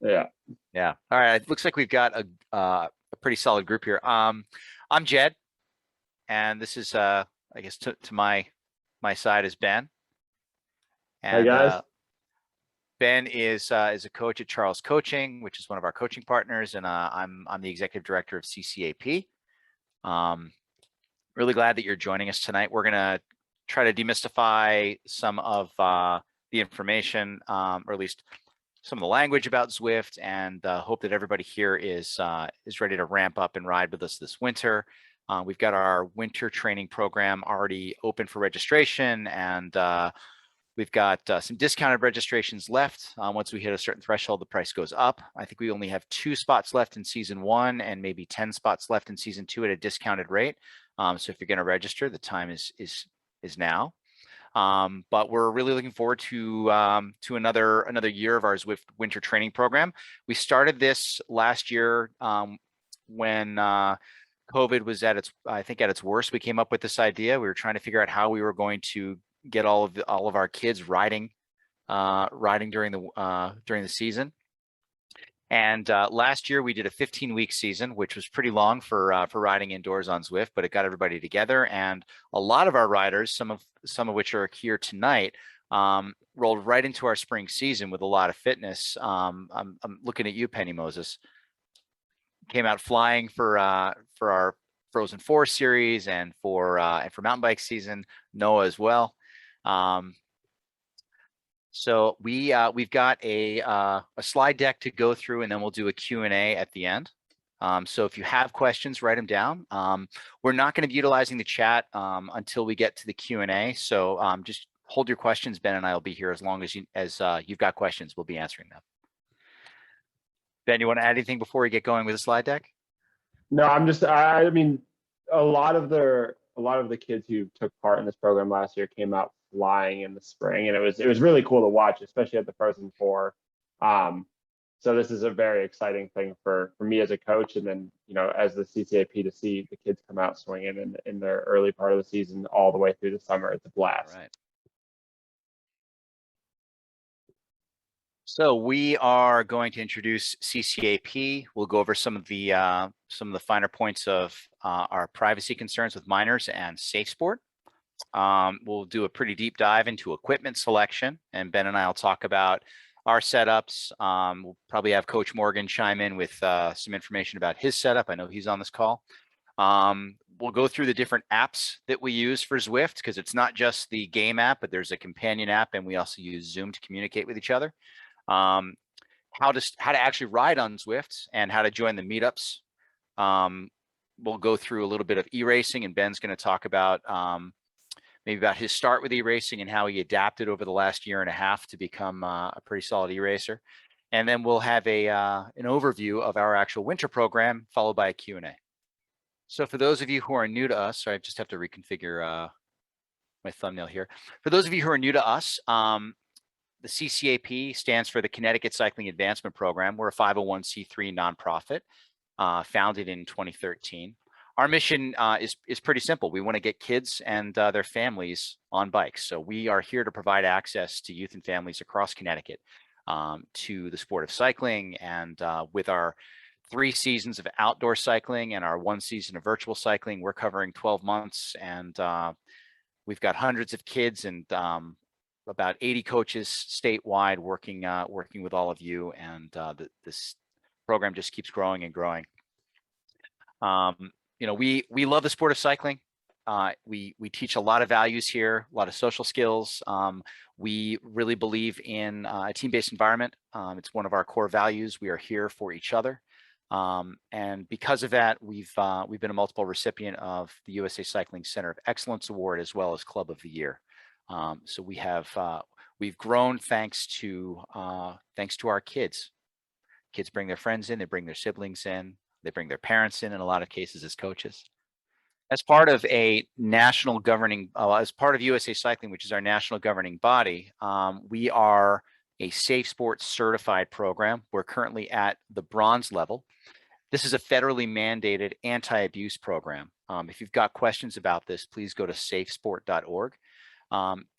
Yeah. Yeah. All right. It looks like we've got a pretty solid group here. I'm Jed, and this is I guess to my side is Ben, Hey and guys. Ben is a coach at Charles Coaching, which is one of our coaching partners, and I'm the executive director of CCAP. Um, really glad that you're joining us tonight. We're gonna try to demystify some of the information, or at least some of the language about Zwift, and hope that everybody here is ready to ramp up and ride with us this winter. We've got our winter training program already open for registration, and we've got some discounted registrations left. Once we hit a certain threshold, the price goes up. I think we only have 2 spots left in season 1 and maybe 10 spots left in season 2 at a discounted rate. So if you're going to register, the time is now. But we're really looking forward to another year of our Zwift winter training program. We started this last year when COVID was at its worst. We came up with this idea. We were trying to figure out how we were going to get all of our kids riding during the season. And last year we did a 15-week season, which was pretty long for riding indoors on Zwift, but it got everybody together. And a lot of our riders, some of which are here tonight, rolled right into our spring season with a lot of fitness. I'm looking at you, Penny Moses. Came out flying for our Frozen 4 series and for mountain bike season. Noah as well. So we've got a slide deck to go through, and then we'll do a Q&A at the end. So if you have questions, write them down. We're not going to be utilizing the chat until we get to the Q&A. So just hold your questions. Ben and I will be here as long as you've got questions. We'll be answering them. Ben, you want to add anything before we get going with the slide deck? No, I mean, a lot of the kids who took part in this program last year came out flying in the spring, and it was really cool to watch, especially at the Frozen 4. So this is a very exciting thing for me as a coach, and then as the CCAP, to see the kids come out swinging in their early part of the season all the way through the summer. It's a blast. All right. So we are going to introduce CCAP. We'll go over some of the finer points of our privacy concerns with minors and safe sport. We'll do a pretty deep dive into equipment selection, and Ben and I will talk about our setups. We'll probably have Coach Morgan chime in with some information about his setup. I know he's on this call. We'll go through the different apps that we use for Zwift, because it's not just the game app, but there's a companion app, and we also use Zoom to communicate with each other. How to actually ride on Zwift and how to join the meetups. We'll go through a little bit of e-racing, and Ben's going to talk about maybe about his start with e-racing and how he adapted over the last year and a half to become a pretty solid e-racer. And then we'll have an overview of our actual winter program, followed by a Q&A. So for those of you who are new to us, sorry, I just have to reconfigure my thumbnail here. For those of you who are new to us, the CCAP stands for the Connecticut Cycling Advancement Program. We're a 501c3 nonprofit founded in 2013. Our mission is pretty simple. We want to get kids and their families on bikes. So we are here to provide access to youth and families across Connecticut to the sport of cycling. And with our 3 seasons of outdoor cycling and our 1 season of virtual cycling, we're covering 12 months. And we've got hundreds of kids and about 80 coaches statewide working with all of you, and this program just keeps growing and growing. We love the sport of cycling. We teach a lot of values here, a lot of social skills. We really believe in a team-based environment. It's one of our core values. We are here for each other. And because of that, we've been a multiple recipient of the USA Cycling Center of Excellence Award, as well as Club of the Year. So we've grown thanks to our kids. Kids bring their friends in, they bring their siblings in, they bring their parents in a lot of cases as coaches. As part of a national governing, as part of USA Cycling, which is our national governing body, we are a safe sports certified program. We're currently at the bronze level. This is a federally mandated anti-abuse program. If you've got questions about this, please go to safesport.org.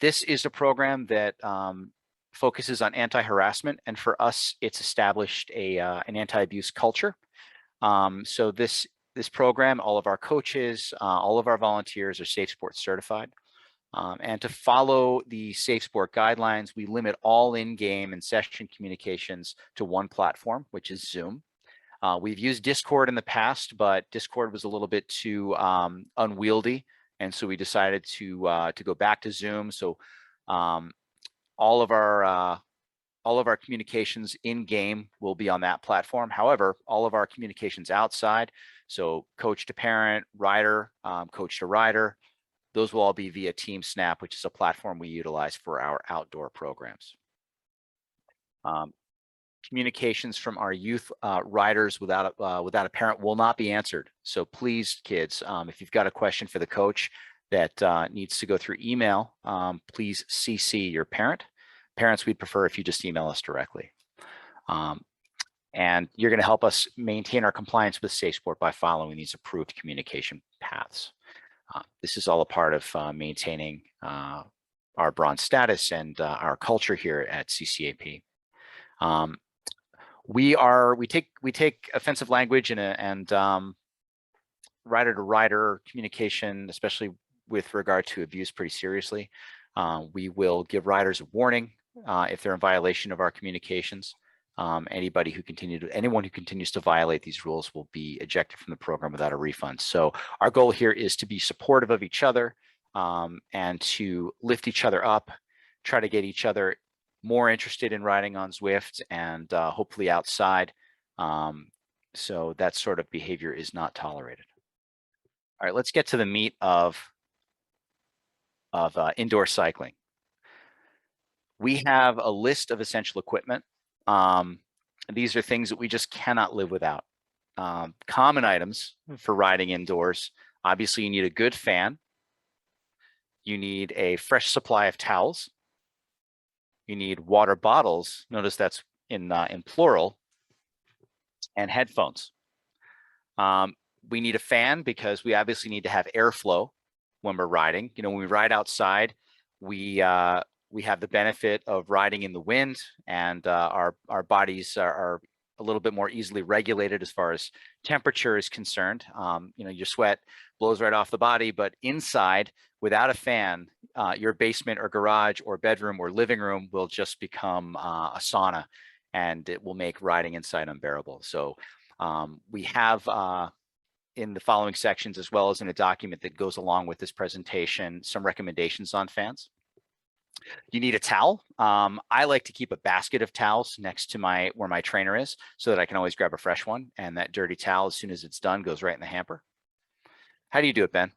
This is a program that focuses on anti-harassment, and for us, it's established an anti-abuse culture. So this program, all of our coaches, all of our volunteers are Safe Sport certified. And to follow the Safe Sport guidelines, we limit all in-game and session communications to one platform, which is Zoom. We've used Discord in the past, but Discord was a little bit too unwieldy, and so we decided to go back to Zoom. So all of our communications in game will be on that platform. However, all of our communications outside, so coach to parent, rider, coach to rider, those will all be via Team Snap, which is a platform we utilize for our outdoor programs. Communications from our youth riders without a parent will not be answered. So please, kids, if you've got a question for the coach that needs to go through email, please CC your parent. Parents, we'd prefer if you just email us directly. And you're going to help us maintain our compliance with Safe Sport by following these approved communication paths. This is all a part of maintaining our bronze status and our culture here at CCAP. We take offensive language and rider to rider communication, especially with regard to abuse, pretty seriously. We will give riders a warning if they're in violation of our communications. Anyone who continues to violate these rules will be ejected from the program without a refund. So our goal here is to be supportive of each other and to lift each other up, try to get each other more interested in riding on Zwift and hopefully outside. So that sort of behavior is not tolerated. All right, let's get to the meat of indoor cycling. We have a list of essential equipment. These are things that we just cannot live without. Common items for riding indoors. Obviously, you need a good fan. You need a fresh supply of towels. You need water bottles. Notice that's in plural. And headphones. We need a fan because we obviously need to have airflow when we're riding. You know, when we ride outside, we have the benefit of riding in the wind, and our bodies are a little bit more easily regulated as far as temperature is concerned. You know, your sweat blows right off the body, but inside, without a fan, your basement or garage or bedroom or living room will just become a sauna, and it will make riding inside unbearable. So we have in the following sections, as well as in a document that goes along with this presentation, some recommendations on fans. You need a towel. I like to keep a basket of towels next to where my trainer is, so that I can always grab a fresh one, and that dirty towel, as soon as it's done, goes right in the hamper. How do you do it, Ben?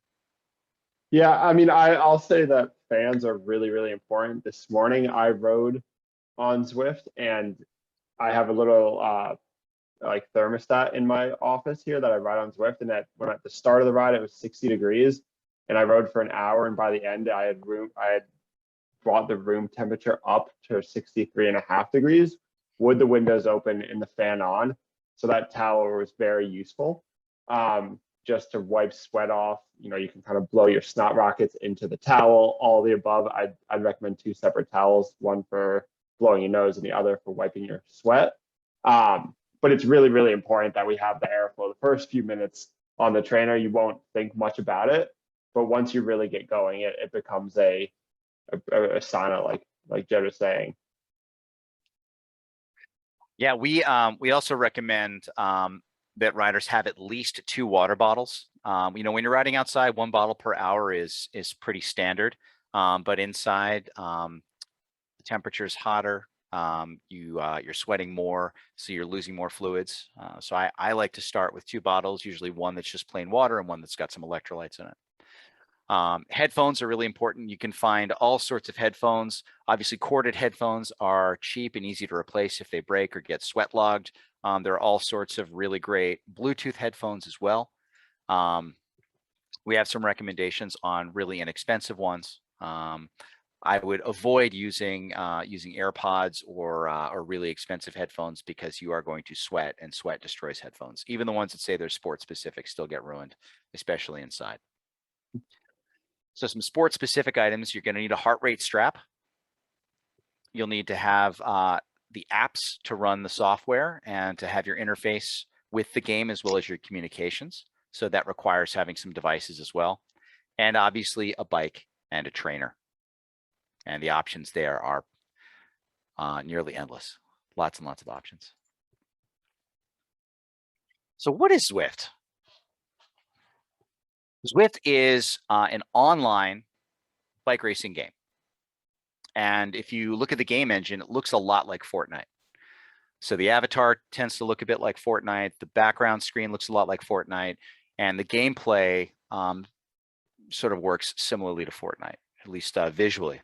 Yeah, I mean, I'll say that fans are really, really important. This morning I rode on Zwift, and I have a little like thermostat in my office here that I ride on Zwift, and at the start of the ride it was 60 degrees, and I rode for an hour, and by the end I had brought the room temperature up to 63.5 degrees with the windows open and the fan on. So that towel was very useful. Just to wipe sweat off. You know, you can kind of blow your snot rockets into the towel, all the above. I'd recommend 2 separate towels, one for blowing your nose and the other for wiping your sweat. But it's really, really important that we have the airflow. The first few minutes on the trainer, you won't think much about it, but once you really get going, it becomes a sauna, like Jed was saying. Yeah, we also recommend that riders have at least 2 water bottles. You know, when you're riding outside, 1 bottle per hour is pretty standard. But inside, the temperature is hotter. You're sweating more, so you're losing more fluids. So I like to start with 2 bottles, usually one that's just plain water and one that's got some electrolytes in it. Headphones are really important. You can find all sorts of headphones. Obviously, corded headphones are cheap and easy to replace if they break or get sweat logged. There are all sorts of really great Bluetooth headphones as well. We have some recommendations on really inexpensive ones. I would avoid using AirPods or really expensive headphones, because you are going to sweat, and sweat destroys headphones. Even the ones that say they're sport specific still get ruined, especially inside. So some sport specific items: you're going to need a heart rate strap. you'll need to have the apps to run the software and to have your interface with the game as well as your communications. So that requires having some devices as well. And obviously a bike and a trainer. And the options there are nearly endless. Lots and lots of options. So what is Zwift? Zwift is an online bike racing game. And if you look at the game engine, it looks a lot like Fortnite. So the avatar tends to look a bit like Fortnite. The background screen looks a lot like Fortnite. And the gameplay sort of works similarly to Fortnite, at least visually.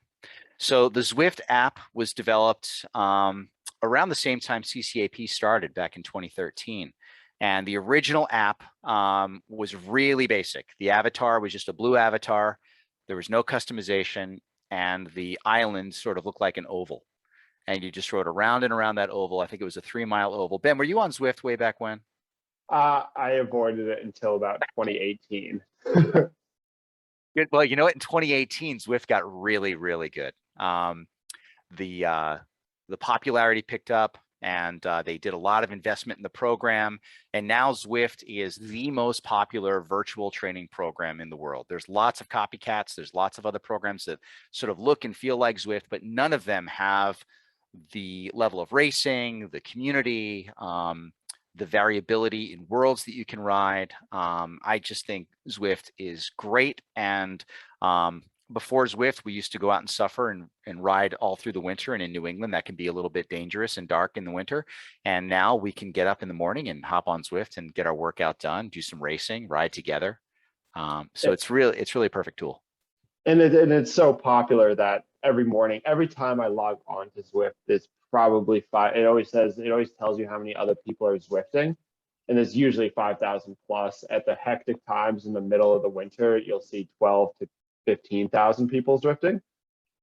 So the Zwift app was developed around the same time CCAP started back in 2013. And the original app was really basic. The avatar was just a blue avatar. There was no customization, and the island sort of looked like an oval. And you just rode around and around that oval. I think it was a 3-mile oval. Ben, were you on Zwift way back when? I avoided it until about 2018. Good. Well, you know what? In 2018, Zwift got really, really good. The popularity picked up, and they did a lot of investment in the program. And now Zwift is the most popular virtual training program in the world. There's lots of copycats. There's lots of other programs that sort of look and feel like Zwift, but none of them have the level of racing, the community, the variability in worlds that you can ride. I just think Zwift is great. And before Zwift, we used to go out and suffer and ride all through the winter. And in New England, that can be a little bit dangerous and dark in the winter. And now we can get up in the morning and hop on Zwift and get our workout done, do some racing, ride together. So it's really a perfect tool. And it's so popular that every morning, every time I log on to Zwift, there's probably five. It always tells you how many other people are Zwifting. And there's usually 5,000 plus. At the hectic times in the middle of the winter, you'll see 12 to 15,000 people Zwifting.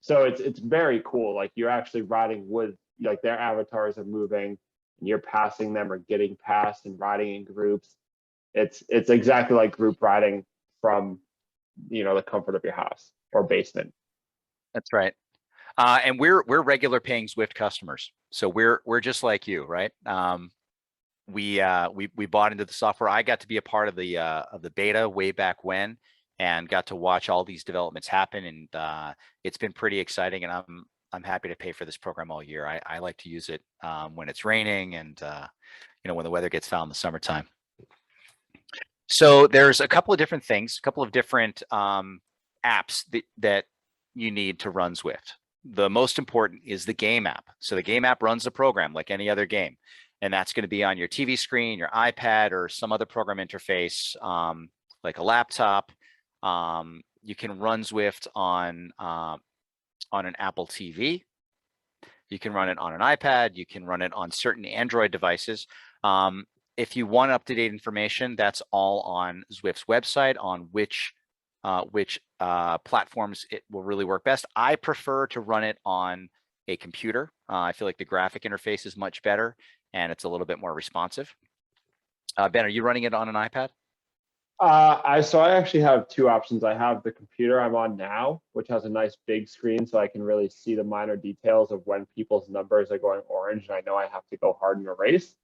So it's very cool. Like you're actually riding with, like, their avatars are moving and you're passing them or getting past and riding in groups. It's exactly like group riding from, the comfort of your house or basement. That's right. And we're regular paying Zwift customers. So we're just like you, right? We bought into the software. I got to be a part of the beta way back when, and got to watch all these developments happen. And it's been pretty exciting. And I'm happy to pay for this program all year. I like to use it when it's raining and when the weather gets foul in the summertime. So there's a couple of different things, a couple of different apps that you need to run Zwift. The most important is the game app. So the game app runs the program like any other game. And that's going to be on your TV screen, your iPad, or some other program interface, like a laptop. You can run Zwift on an Apple TV. You can run it on an iPad. You can run it on certain Android devices. If you want up-to-date information, that's all on Zwift's website on which platforms it will really work best. I prefer to run it on a computer. I feel like the graphic interface is much better and it's a little bit more responsive. Ben, are you running it on an iPad? I actually have two options. I have the computer I'm on now, which has a nice big screen, so I can really see the minor details of when people's numbers are going orange, and I know I have to go hard in a race.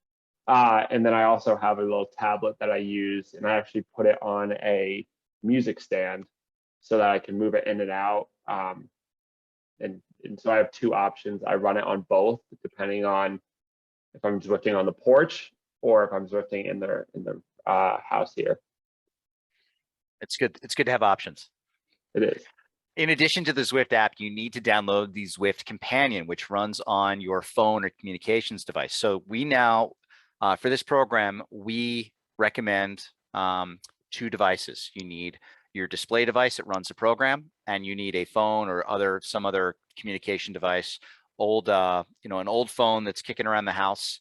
And then I also have a little tablet that I use, and I actually put it on a music stand so that I can move it in and out. And so I have two options. I run it on both, depending on if I'm Zwifting on the porch or if I'm Zwifting in the house here. It's good. It's good to have options. It is. In addition to the Zwift app, you need to download the Zwift Companion, which runs on your phone or communications device. So we now, for this program, we recommend 2 devices. You need your display device that runs the program, and you need a phone or some other communication device. An old phone that's kicking around the house,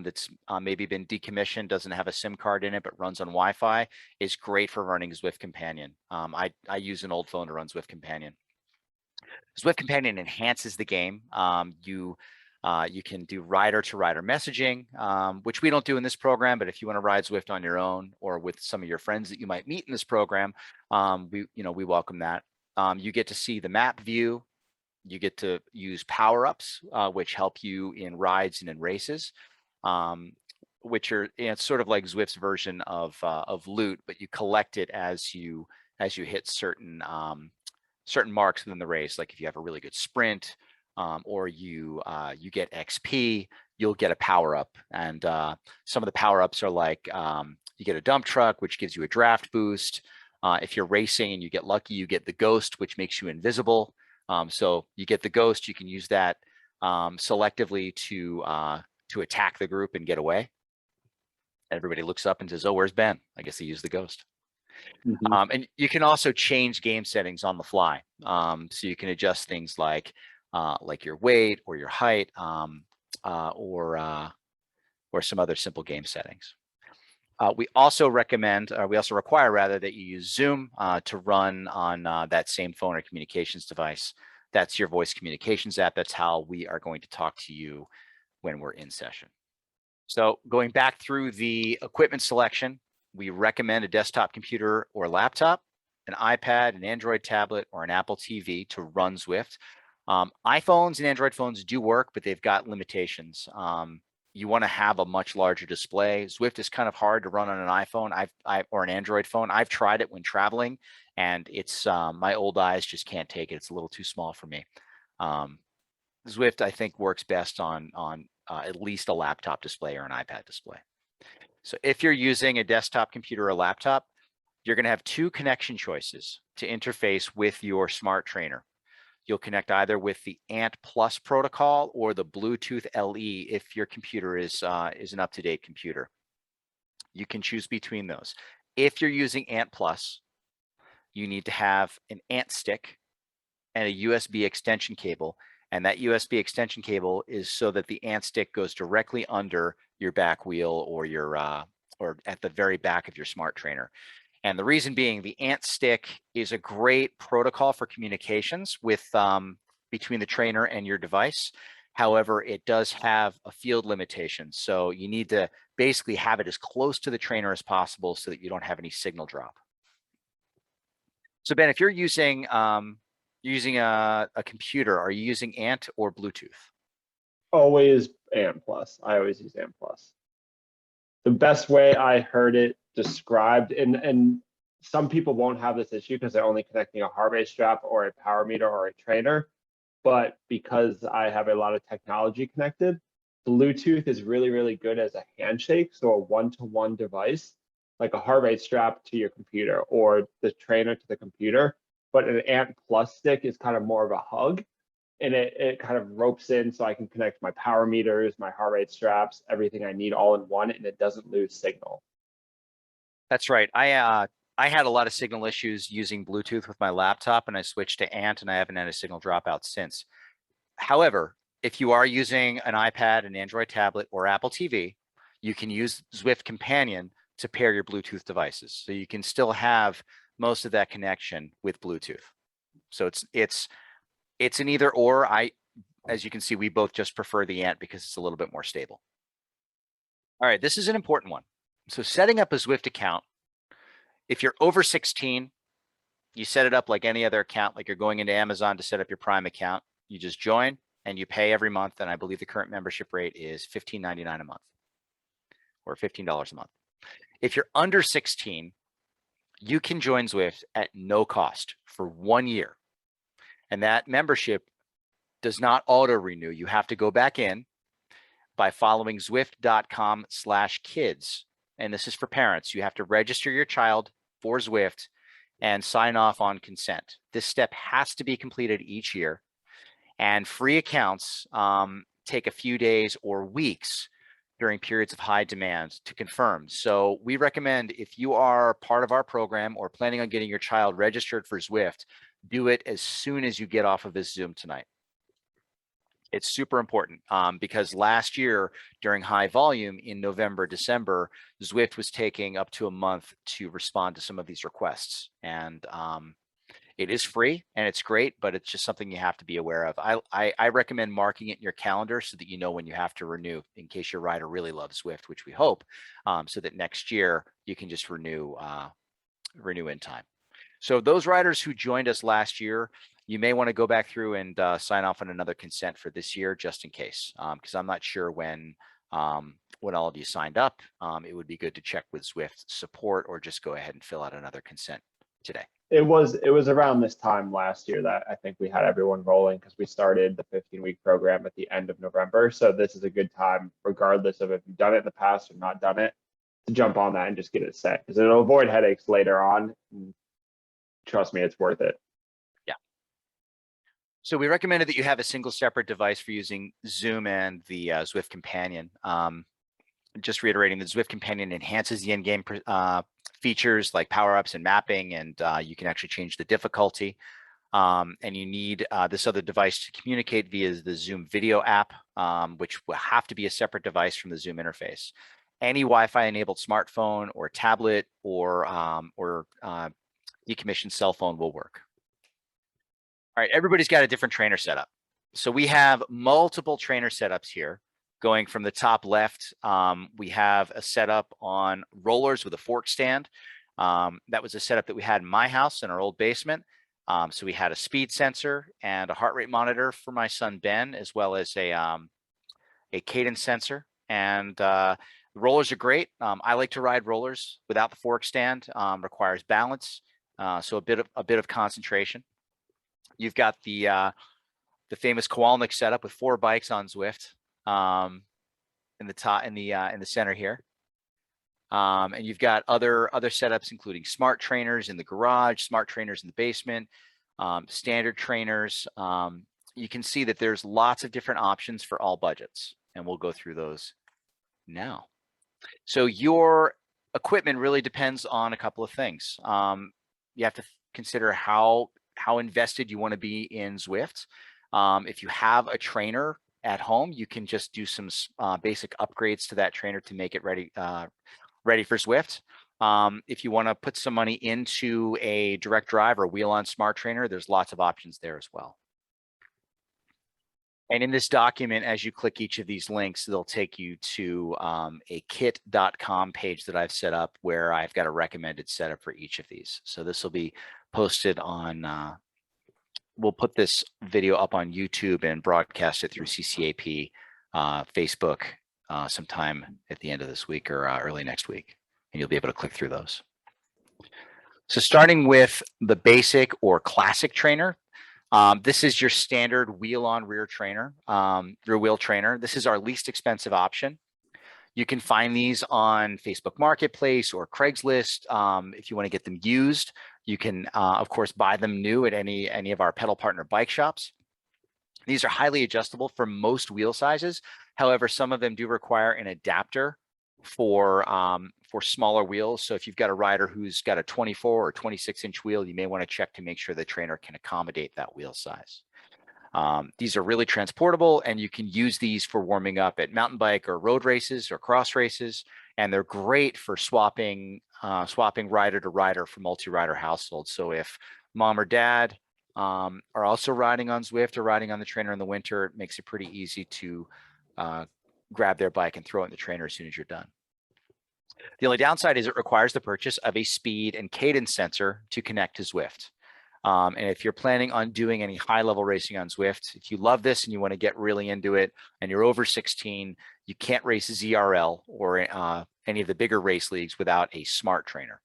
that's maybe been decommissioned, doesn't have a SIM card in it, but runs on Wi-Fi, is great for running Zwift Companion. I use an old phone to run Zwift Companion. Zwift Companion enhances the game. You can do rider-to-rider messaging, which we don't do in this program, but if you want to ride Zwift on your own or with some of your friends that you might meet in this program, we welcome that. You get to see the map view You get to use power-ups, which help you in rides and in races, which are, it's sort of like Zwift's version of loot, but you collect it as you hit certain certain marks within the race. Like if you have a really good sprint, or you get XP, you'll get a power up. And some of the power ups are like you get a dump truck, which gives you a draft boost. If you're racing and you get lucky, you get the ghost, which makes you invisible. So you get the ghost, you can use that selectively to attack the group and get away. Everybody looks up and says, "Oh, where's Ben? I guess he used the ghost." And you can also change game settings on the fly. So you can adjust things like your weight or your height, or some other simple game settings. We also recommend, or we also require rather, that you use Zoom to run on that same phone or communications device. That's your voice communications app. That's how we are going to talk to you when we're in session. So going back through the equipment selection, we recommend a desktop computer or laptop, an iPad, an Android tablet, or an Apple TV to run Zwift. iPhones and Android phones do work, but they've got limitations. You want to have a much larger display. Zwift is kind of hard to run on an iPhone or an Android phone. I've tried it when traveling, and it's my old eyes just can't take it. It's a little too small for me. Zwift, I think, works best on at least a laptop display or an iPad display. So if you're using a desktop computer or laptop, you're going to have two connection choices to interface with your smart trainer. You'll connect either with the ANT Plus protocol or the Bluetooth LE if your computer is an up-to-date computer. You can choose between those. If you're using ANT Plus, you need to have an ANT stick and a USB extension cable. And that USB extension cable is so that the ANT stick goes directly under your back wheel or your or at the very back of your smart trainer. And the reason being, the ANT stick is a great protocol for communications with between the trainer and your device. However, it does have a field limitation. So you need to basically have it as close to the trainer as possible so that you don't have any signal drop. So Ben, if you're using a computer, are you using ANT or Bluetooth? Always ANT Plus. I always use ANT Plus. The best way I heard it described, and some people won't have this issue because they're only connecting a heart rate strap or a power meter or a trainer. But because I have a lot of technology connected, Bluetooth is really, really good as a handshake. So a one-to-one device, like a heart rate strap to your computer or the trainer to the computer. But an ANT Plus stick is kind of more of a hug. And it kind of ropes in so I can connect my power meters, my heart rate straps, everything I need all in one, and it doesn't lose signal. That's right. I had a lot of signal issues using Bluetooth with my laptop, and I switched to ANT, and I haven't had a signal dropout since. However, if you are using an iPad, an Android tablet, or Apple TV, you can use Zwift Companion to pair your Bluetooth devices. So you can still have most of that connection with Bluetooth. So it's an either or. As you can see, we both just prefer the ANT because it's a little bit more stable. All right, this is an important one. So setting up a Zwift account, if you're over 16, you set it up like any other account, like you're going into Amazon to set up your Prime account. You just join and you pay every month. And I believe the current membership rate is $15.99 a month or $15 a month. If you're under 16, you can join Zwift at no cost for 1 year. And that membership does not auto renew. You have to go back in by following zwift.com/kids. And this is for parents. You have to register your child for Zwift and sign off on consent. This step has to be completed each year. And free accounts take a few days or weeks during periods of high demand to confirm. So we recommend, if you are part of our program or planning on getting your child registered for Zwift, do it as soon as you get off of this Zoom tonight. It's super important because last year during high volume in November, December, Zwift was taking up to a month to respond to some of these requests. And it is free and it's great, but it's just something you have to be aware of. I recommend marking it in your calendar so that you know when you have to renew in case your rider really loves Zwift, which we hope, so that next year you can just renew in time. So those riders who joined us last year, you may want to go back through and sign off on another consent for this year, just in case, because I'm not sure when all of you signed up. It would be good to check with Zwift support, or just go ahead and fill out another consent today. It was around this time last year that I think we had everyone rolling, because we started the 15-week program at the end of November. So this is a good time, regardless of if you've done it in the past or not done it, to jump on that and just get it set, because it'll avoid headaches later on. Trust me, it's worth it. Yeah. So we recommended that you have a single separate device for using Zoom and the Zwift Companion. Just reiterating, the Zwift Companion enhances the in-game features like power-ups and mapping, and you can actually change the difficulty. And you need this other device to communicate via the Zoom video app, which will have to be a separate device from the Zoom interface. Any Wi-Fi enabled smartphone or tablet or decommissioned cell phone will work. All right, everybody's got a different trainer setup. So we have multiple trainer setups here. Going from the top left, we have a setup on rollers with a fork stand. That was a setup that we had in my house in our old basement. So we had a speed sensor and a heart rate monitor for my son Ben, as well as a cadence sensor. And rollers are great. I like to ride rollers without the fork stand. Requires balance, so a bit of concentration. You've got the famous Kowalnik setup with 4 bikes on Zwift. In the center here, and you've got other setups, including smart trainers in the garage, smart trainers in the basement, standard trainers. You can see that there's lots of different options for all budgets, and we'll go through those now. So your equipment really depends on a couple of things. You have to consider how invested you want to be in Zwift. If you have a trainer at home, you can just do some basic upgrades to that trainer to make it ready for Zwift. If you want to put some money into a direct drive or wheel-on smart trainer, there's lots of options there as well. And in this document, as you click each of these links, they'll take you to a kit.com page that I've set up, where I've got a recommended setup for each of these. So this will be posted on we'll put this video up on YouTube and broadcast it through CCAP, Facebook, sometime at the end of this week or early next week, and you'll be able to click through those. So starting with the basic or classic trainer, this is your standard wheel-on rear trainer, rear wheel trainer. This is our least expensive option. You can find these on Facebook Marketplace or Craigslist. If you want to get them used, you can, of course, buy them new at any of our pedal partner bike shops. These are highly adjustable for most wheel sizes. However, some of them do require an adapter for smaller wheels. So if you've got a rider who's got a 24 or 26-inch wheel, you may want to check to make sure the trainer can accommodate that wheel size. These are really transportable, and you can use these for warming up at mountain bike or road races or cross races. And they're great for swapping rider to rider for multi-rider households. So if mom or dad are also riding on Zwift or riding on the trainer in the winter, it makes it pretty easy to grab their bike and throw it in the trainer as soon as you're done. The only downside is it requires the purchase of a speed and cadence sensor to connect to Zwift. And if you're planning on doing any high-level racing on Zwift, if you love this and you want to get really into it and you're over 16, you can't race ZRL or any of the bigger race leagues without a smart trainer.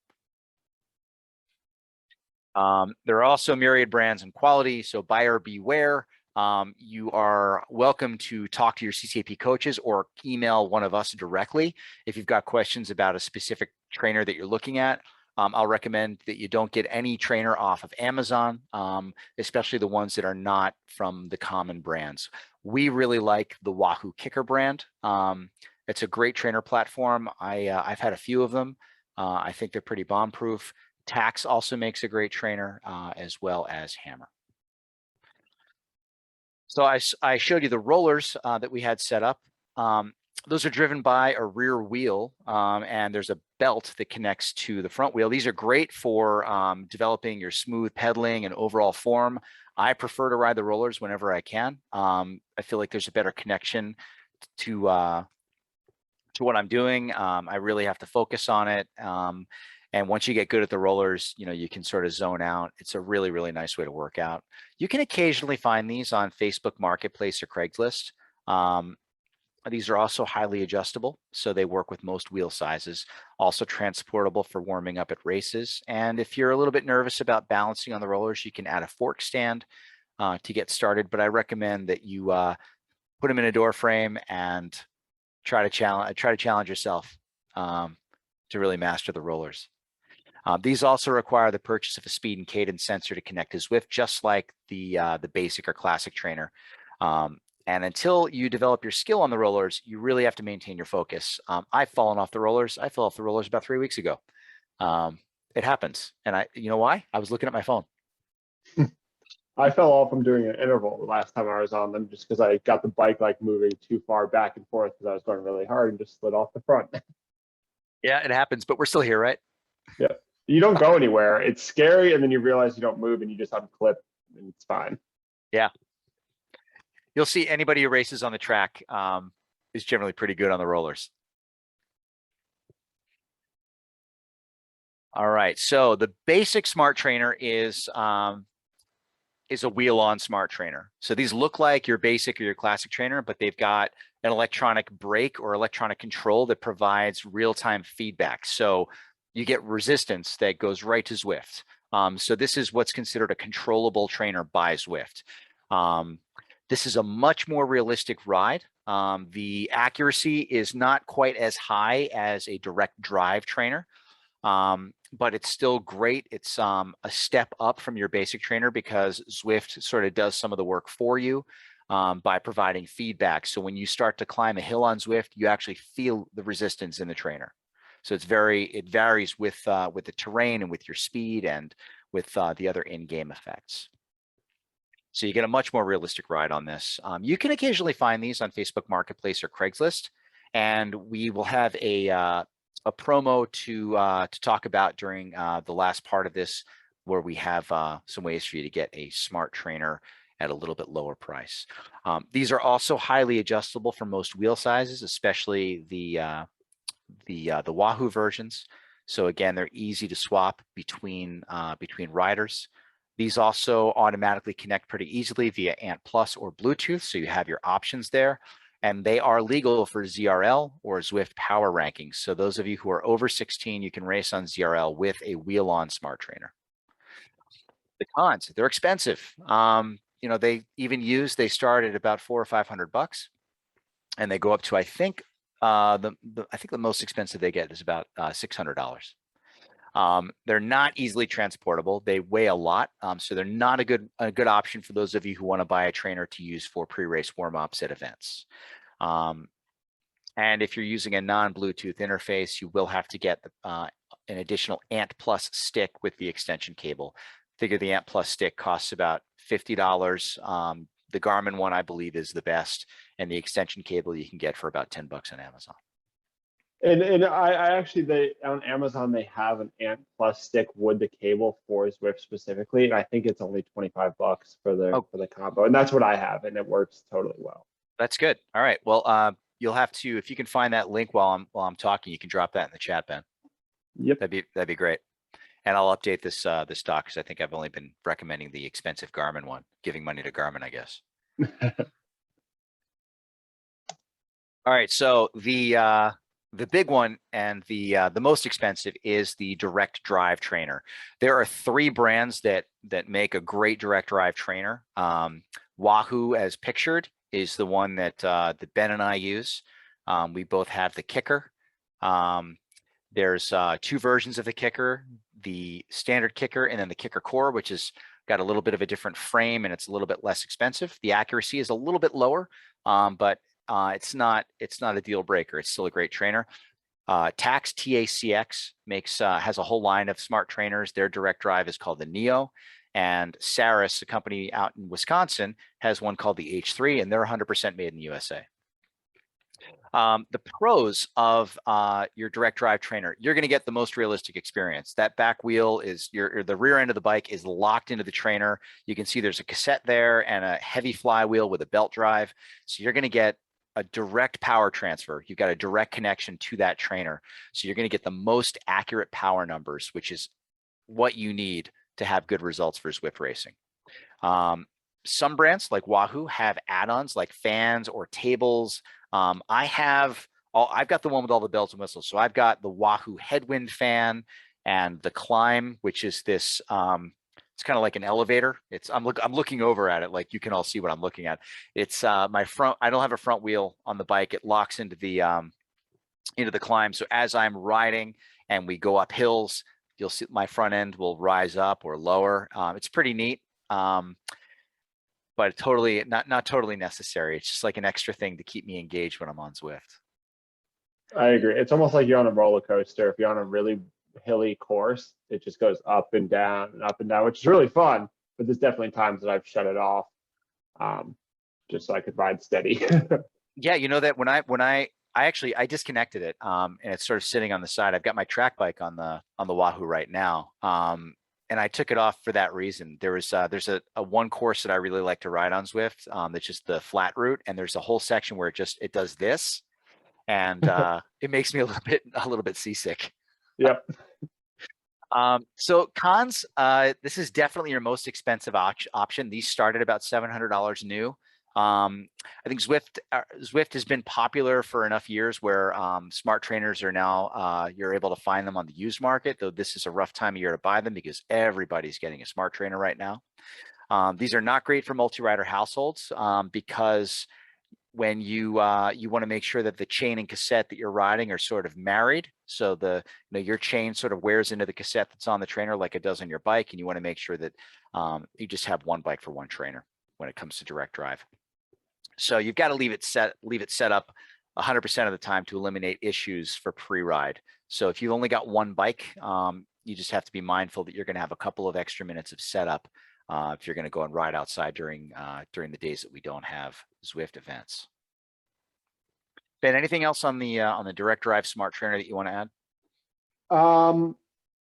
There are also myriad brands and quality, so buyer beware. You are welcome to talk to your CCAP coaches or email one of us directly if you've got questions about a specific trainer that you're looking at. I'll recommend that you don't get any trainer off of Amazon, especially the ones that are not from the common brands. We really like the Wahoo Kicker brand. It's a great trainer platform. I've had a few of them. I think they're pretty bomb-proof. Tax also makes a great trainer, as well as Hammer. So I showed you the rollers that we had set up. Those are driven by a rear wheel, and there's a belt that connects to the front wheel. These are great for developing your smooth pedaling and overall form. I prefer to ride the rollers whenever I can. I feel like there's a better connection to what I'm doing. I really have to focus on it. And once you get good at the rollers, you know, you can sort of zone out. It's a really, really nice way to work out. You can occasionally find these on Facebook Marketplace or Craigslist. These are also highly adjustable, so they work with most wheel sizes, also transportable for warming up at races. And if you're a little bit nervous about balancing on the rollers, you can add a fork stand to get started, but I recommend that you put them in a door frame and try to challenge yourself to really master the rollers. These also require the purchase of a speed and cadence sensor to connect to Zwift, just like the basic or classic trainer. And until you develop your skill on the rollers, you really have to maintain your focus. I've fallen off the rollers. I fell off the rollers about 3 weeks ago. It happens. And you know why? I was looking at my phone. I fell off from doing an interval the last time I was on them just because I got the bike like moving too far back and forth because I was going really hard and just slid off the front. Yeah, it happens, but we're still here, right? Yeah. You don't go anywhere. It's scary, and then you realize you don't move and you just unclip and it's fine. Yeah. You'll see anybody who races on the track is generally pretty good on the rollers. All right, so the basic smart trainer is a wheel-on smart trainer. So these look like your basic or your classic trainer, but they've got an electronic brake or electronic control that provides real-time feedback. So you get resistance that goes right to Zwift. So this is what's considered a controllable trainer by Zwift. This is a much more realistic ride. The accuracy is not quite as high as a direct drive trainer, but it's still great. It's a step up from your basic trainer because Zwift sort of does some of the work for you by providing feedback. So when you start to climb a hill on Zwift, you actually feel the resistance in the trainer. So it varies with the terrain and with your speed and with the other in-game effects. So you get a much more realistic ride on this. You can occasionally find these on Facebook Marketplace or Craigslist, and we will have a promo to talk about during the last part of this, where we have some ways for you to get a smart trainer at a little bit lower price. These are also highly adjustable for most wheel sizes, especially the Wahoo versions. So again, they're easy to swap between riders. These also automatically connect pretty easily via ANT Plus or Bluetooth, so you have your options there. And they are legal for ZRL or Zwift Power Rankings. So those of you who are over 16, you can race on ZRL with a wheel-on smart trainer. The cons, they're expensive. You know, they start at about $400 or $500, and they go up to I think the most expensive they get is about $600. They're not easily transportable. They weigh a lot, so they're not a good option for those of you who want to buy a trainer to use for pre-race warm-ups at events. And if you're using a non-Bluetooth interface, you will have to get an additional ANT Plus stick with the extension cable. Figure the ANT Plus stick costs about $50. The Garmin one, I believe, is the best, and the extension cable you can get for about $10 on Amazon. And I actually, on Amazon, they have an ANT Plus stick with the cable for Zwift specifically, and I think it's only $25 for the combo, and that's what I have, and it works totally well. That's good. All right. Well, you'll have to, if you can find that link while I'm talking, you can drop that in the chat, Ben. Yep. That'd be great. And I'll update this doc because I think I've only been recommending the expensive Garmin one, giving money to Garmin, I guess. All right. So the big one and the most expensive is the direct drive trainer. There are 3 brands that make a great direct drive trainer. Wahoo, as pictured, is the one that Ben and I use. We both have the Kicker. There's 2 versions of the Kicker, the standard Kicker and then the Kicker Core, which has got a little bit of a different frame and it's a little bit less expensive. The accuracy is a little bit lower, but it's not a deal breaker. It's still a great trainer. Tax TACX has a whole line of smart trainers. Their direct drive is called the Neo, and Saris, a company out in Wisconsin, has one called the H3, and they're 100% made in the USA. The pros of your direct drive trainer: you're going to get the most realistic experience. That back wheel is the rear end of the bike is locked into the trainer. You can see there's a cassette there and a heavy flywheel with a belt drive. So you're going to get a direct power transfer. You've got a direct connection to that trainer. So you're going to get the most accurate power numbers, which is what you need to have good results for Zwift racing. Some brands like Wahoo have add-ons like fans or tables. I've got the one with all the bells and whistles. So I've got the Wahoo headwind fan and the Climb, which is this, it's kind of like an elevator. I'm looking over at it, like you can all see what I'm looking at. It's my front. I don't have a front wheel on the bike. It locks into the Climb. So as I'm riding and we go up hills, you'll see my front end will rise up or lower. It's pretty neat. But totally not totally necessary. It's just like an extra thing to keep me engaged when I'm on Zwift. I agree. It's almost like you're on a roller coaster. If you're on a really hilly course, it just goes up and down, which is really fun. But there's definitely times that I've shut it off, just so I could ride steady. Yeah, you know that when I disconnected it, and it's sort of sitting on the side. I've got my track bike on the Wahoo right now, and I took it off for that reason. There's a one course that I really like to ride on Zwift. That's just the flat route, and there's a whole section where it does this, and it makes me a little bit seasick. Yep. So cons, this is definitely your most expensive option. These start at about $700 new. I think Zwift has been popular for enough years where smart trainers are now, you're able to find them on the used market, though this is a rough time of year to buy them because everybody's getting a smart trainer right now. These are not great for multi-rider households because when you want to make sure that the chain and cassette that you're riding are sort of married. So your chain sort of wears into the cassette that's on the trainer like it does on your bike. And you want to make sure that you just have one bike for one trainer when it comes to direct drive. So you've got to leave it set up 100% of the time to eliminate issues for pre-ride. So if you've only got one bike, you just have to be mindful that you're going to have a couple of extra minutes of setup if you're going to go and ride outside during the days that we don't have Zwift events. Ben, anything else on the direct drive smart trainer that you want to add?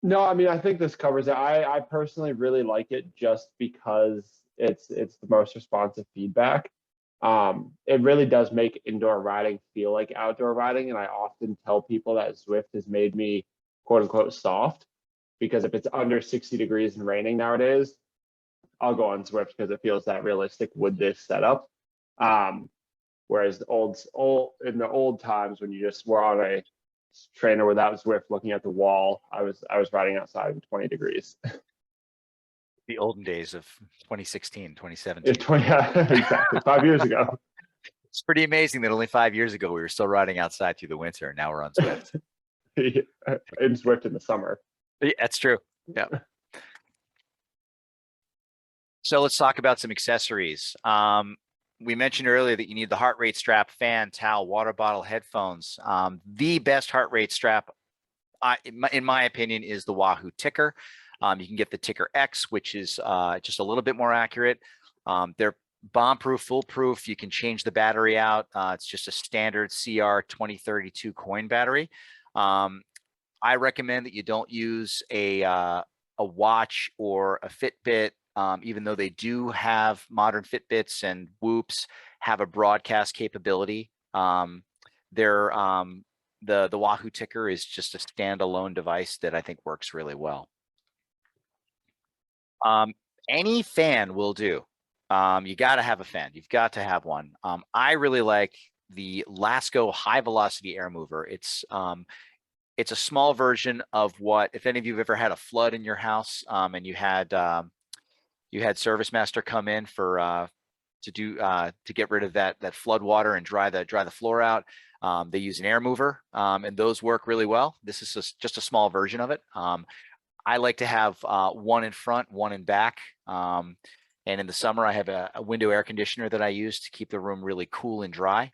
No, I mean, I think this covers it. I personally really like it just because it's the most responsive feedback. It really does make indoor riding feel like outdoor riding, and I often tell people that Zwift has made me quote unquote soft, because if it's under 60 degrees and raining nowadays, I'll go on Zwift because it feels that realistic with this setup. Whereas in the old times when you just were on a trainer without Zwift looking at the wall, I was riding outside in 20 degrees. The olden days of 2016, 2017. Exactly. 5 years ago. It's pretty amazing that only 5 years ago we were still riding outside through the winter, and now we're on Zwift. In Zwift in the summer. Yeah, that's true. Yeah. So let's talk about some accessories. We mentioned earlier that you need the heart rate strap, fan, towel, water bottle, headphones. The best heart rate strap, in my opinion, is the Wahoo Ticker. You can get the Ticker X, which is just a little bit more accurate. They're bomb-proof, foolproof. You can change the battery out. It's just a standard CR 2032 coin battery. I recommend that you don't use a watch or a Fitbit, even though they do have modern Fitbits and Whoops have a broadcast capability. The Wahoo Ticker is just a standalone device that I think works really well. Any fan will do. You got to have a fan. You've got to have one. I really like the Lasco high velocity air mover. It's a small version of what, if any of you have ever had a flood in your house, and you had Service Master come in to get rid of that flood water and dry the floor out. They use an air mover, and those work really well. This is just a small version of it. I like to have one in front, one in back. And in the summer, I have a window air conditioner that I use to keep the room really cool and dry.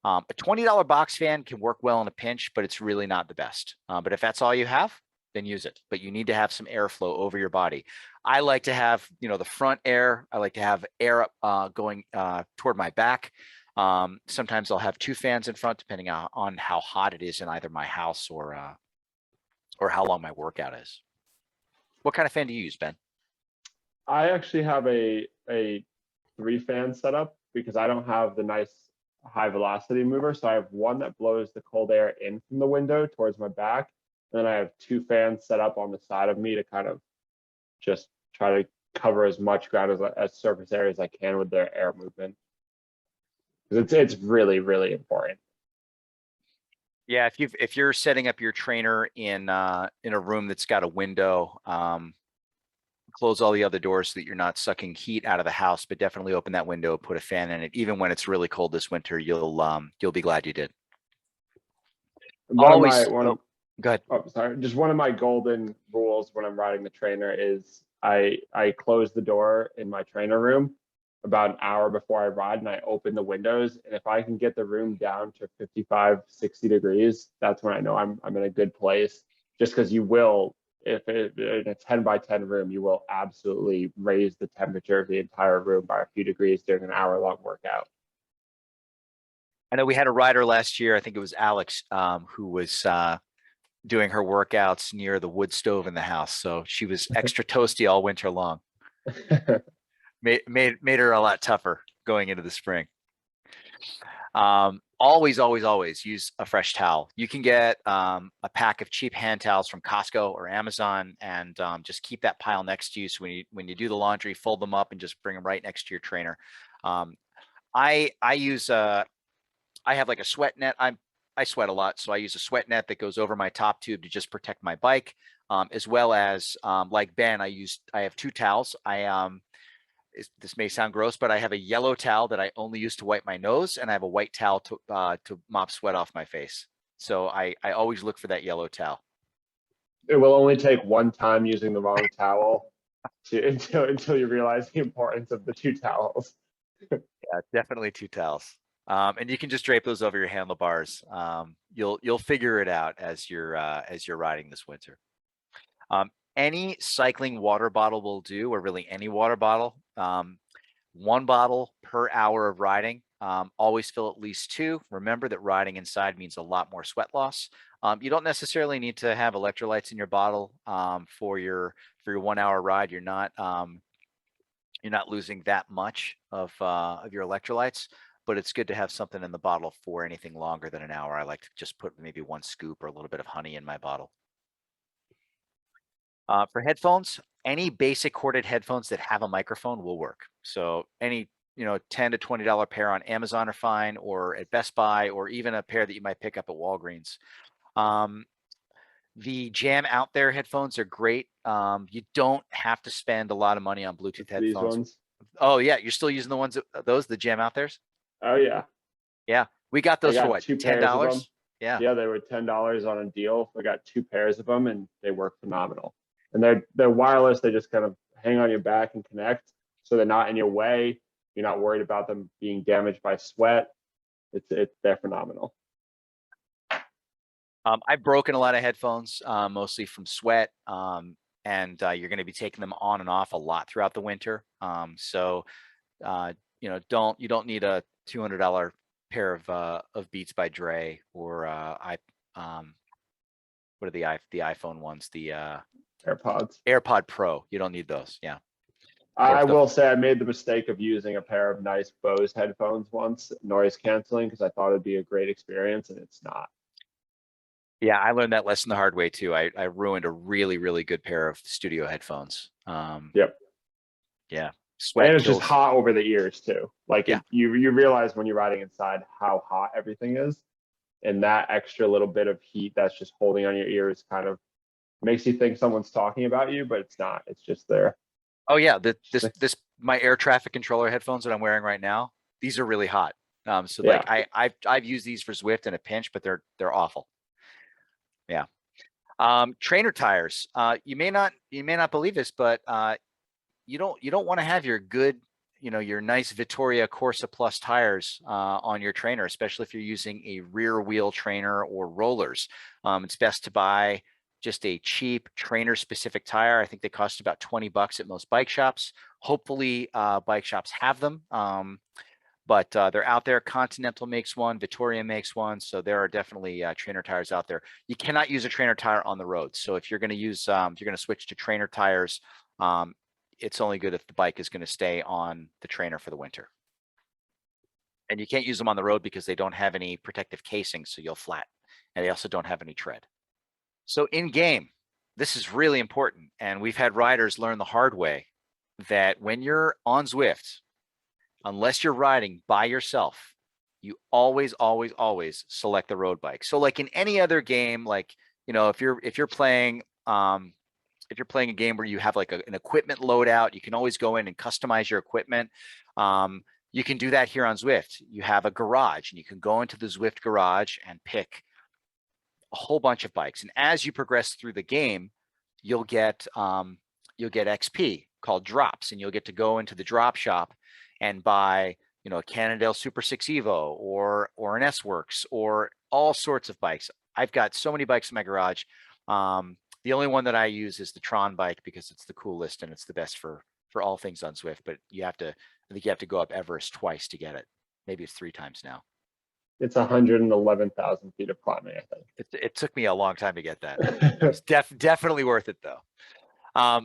A $20 box fan can work well in a pinch, but it's really not the best. But if that's all you have, then use it. But you need to have some airflow over your body. I like to have, the front air. I like to have air going toward my back. Sometimes I'll have two fans in front, depending on how hot it is in either my house or how long my workout is. What kind of fan do you use, Ben? I actually have a 3-fan setup because I don't have the nice high velocity mover. So I have one that blows the cold air in from the window towards my back. And then I have two fans set up on the side of me to kind of just try to cover as much ground as surface area as I can with the air movement. It's really, really important. Yeah, if you're setting up your trainer in a room that's got a window, close all the other doors so that you're not sucking heat out of the house, but definitely open that window, put a fan in it. Even when it's really cold this winter, you'll be glad you did. Always, Go ahead. Oh, sorry. Just one of my golden rules when I'm riding the trainer is I close the door in my trainer room about an hour before I ride, and I open the windows. And if I can get the room down to 55, 60 degrees, that's when I know I'm in a good place. Just because you will, if in a 10 by 10 room, you will absolutely raise the temperature of the entire room by a few degrees during an hour-long workout. I know we had a rider last year, I think it was Alex, who was doing her workouts near the wood stove in the house. So she was extra toasty all winter long. Made her a lot tougher going into the spring. Always use a fresh towel. You can get a pack of cheap hand towels from Costco or Amazon, and just keep that pile next to you. So when you do the laundry, fold them up and just bring them right next to your trainer. I have like a sweat net. I sweat a lot, so I use a sweat net that goes over my top tube to just protect my bike, as well as like Ben. I have two towels. This may sound gross, but I have a yellow towel that I only use to wipe my nose, and I have a white towel to mop sweat off my face. So I always look for that yellow towel. It will only take one time using the wrong towel until you realize the importance of the two towels. Yeah, definitely two towels. And you can just drape those over your handlebars. You'll figure it out as you're riding this winter. Any cycling water bottle will do, or really any water bottle. One bottle per hour of riding. Always fill at least two. Remember that riding inside means a lot more sweat loss. You don't necessarily need to have electrolytes in your bottle for your 1 hour ride. You're not losing that much of your electrolytes, but it's good to have something in the bottle for anything longer than an hour. I like to just put maybe one scoop or a little bit of honey in my bottle. For headphones, any basic corded headphones that have a microphone will work. So any $10 to $20 pair on Amazon are fine, or at Best Buy, or even a pair that you might pick up at Walgreens. The Jam Out There headphones are great. You don't have to spend a lot of money on Bluetooth headphones. These ones. Oh yeah, you're still using the ones the Jam Out There's? Oh yeah. Yeah, we got those for what? $10? Yeah. Yeah, they were $10 on a deal. I got two pairs of them, and they work phenomenal. And they're wireless. They just kind of hang on your back and connect, so they're not in your way. You're not worried about them being damaged by sweat. They're phenomenal. I've broken a lot of headphones, mostly from sweat, and you're going to be taking them on and off a lot throughout the winter. So you don't need a $200 pair of Beats by Dre, or what are the iPhone ones? The AirPod Pro. You don't need those. Yeah. I will say I made the mistake of using a pair of nice Bose headphones once, noise canceling, because I thought it'd be a great experience, and it's not. Yeah, I learned that lesson the hard way too. I ruined a really, really good pair of studio headphones. Yep. Yeah. Sweat and it's kills. just hot over the ears too. Like Yeah. you realize when you're riding inside how hot everything is, and that extra little bit of heat that's just holding on your ears kind of makes you think someone's talking about you, but it's not. It's just there. Oh yeah, my air traffic controller headphones that I'm wearing right now, these are really hot. So Yeah. like I've used these for Zwift in a pinch, but they're awful. Yeah. Trainer tires. You may not believe this, but you don't want to have your good, your nice Vittoria Corsa Plus tires on your trainer, especially if you're using a rear wheel trainer or rollers. It's best to buy just a cheap trainer specific tire. I think they cost about $20 at most bike shops. Hopefully bike shops have them. But they're out there. Continental makes one, Vittoria makes one. So there are definitely trainer tires out there. You cannot use a trainer tire on the road. So if you're going to use, if you're going to switch to trainer tires, it's only good if the bike is going to stay on the trainer for the winter. And you can't use them on the road because they don't have any protective casing, so you'll flat. And they also don't have any tread. So in game, this is really important. And we've had riders learn the hard way that when you're on Zwift, unless you're riding by yourself, you always, always, always select the road bike. So like in any other game, like, you know, if you're playing a game where you have like an equipment loadout, you can always go in and customize your equipment. You can do that here on Zwift. You have a garage and you can go into the Zwift garage and pick a whole bunch of bikes. And as you progress through the game, you'll get XP called drops, and you'll get to go into the drop shop and buy, you know, a Cannondale Super 6 Evo or an S-Works or all sorts of bikes. I've got so many bikes in my garage. The only one that I use is the Tron bike because it's the coolest and it's the best for all things on Zwift. But I think you have to go up Everest twice to get it. Maybe it's 3 times now. It's 111,000 feet of climbing, I think. It took me a long time to get that. It's definitely worth it though.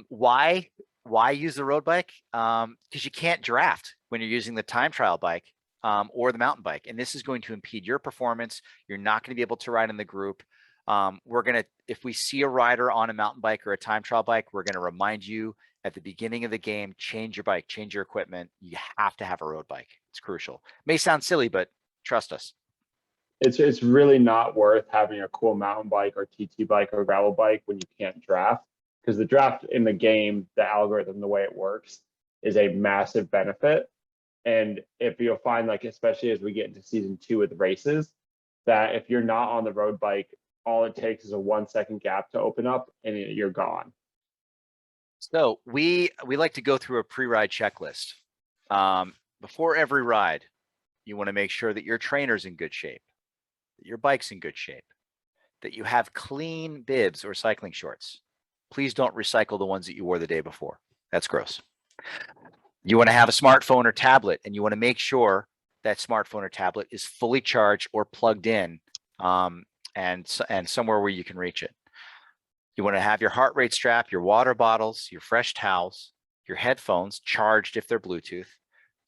Why use the road bike? Because you can't draft when you're using the time trial bike or the mountain bike, and this is going to impede your performance. You're not going to be able to ride in the group. If we see a rider on a mountain bike or a time trial bike, we're going to remind you at the beginning of the game, change your bike, change your equipment. You have to have a road bike. It's crucial. May sound silly, but trust us. It's really not worth having a cool mountain bike or TT bike or gravel bike when you can't draft, because the draft in the game, the algorithm, the way it works, is a massive benefit. And if you'll find, like, especially as we get into season 2 with races, that if you're not on the road bike, all it takes is a 1-second gap to open up and you're gone. So we like to go through a pre-ride checklist. Before every ride, you want to make sure that your trainer's in good shape, that your bike's in good shape, that you have clean bibs or cycling shorts. Please don't recycle the ones that you wore the day before. That's gross. You want to have a smartphone or tablet, and you want to make sure that smartphone or tablet is fully charged or plugged in, and somewhere where you can reach it. You want to have your heart rate strap, your water bottles, your fresh towels, your headphones charged if they're Bluetooth,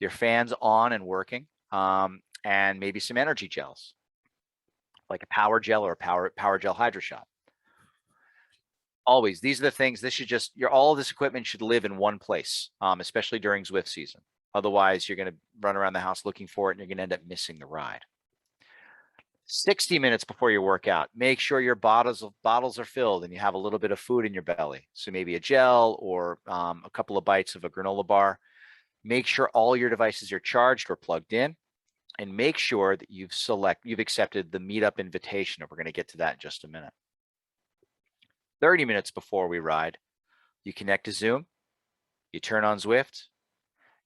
your fans on and working, and maybe some energy gels, like a power gel or a power gel hydro shot. Always, these are the things. This should just all of this equipment should live in one place, especially during Zwift season. Otherwise, you're going to run around the house looking for it, and you're going to end up missing the ride. 60 minutes before your workout, make sure your bottles are filled and you have a little bit of food in your belly. So maybe a gel or a couple of bites of a granola bar. Make sure all your devices are charged or plugged in, and make sure that you've accepted the meetup invitation. And we're going to get to that in just a minute. 30 minutes before we ride, you connect to Zoom, you turn on Zwift,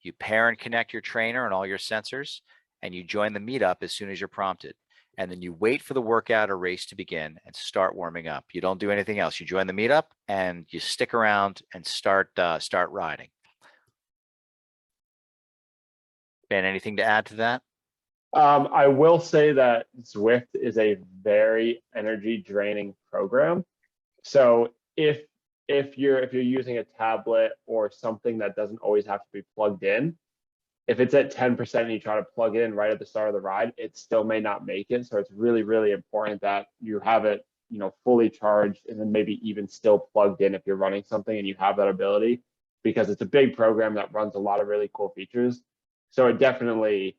you pair and connect your trainer and all your sensors, and you join the meetup as soon as you're prompted. And then you wait for the workout or race to begin and start warming up. You don't do anything else. You join the meetup and you stick around and start riding. Ben, anything to add to that? I will say that Zwift is a very energy draining program. So if you're using a tablet or something that doesn't always have to be plugged in, if it's at 10% and you try to plug it in right at the start of the ride, it still may not make it. So it's really, really important that you have it, you know, fully charged and then maybe even still plugged in if you're running something and you have that ability, because it's a big program that runs a lot of really cool features. So it definitely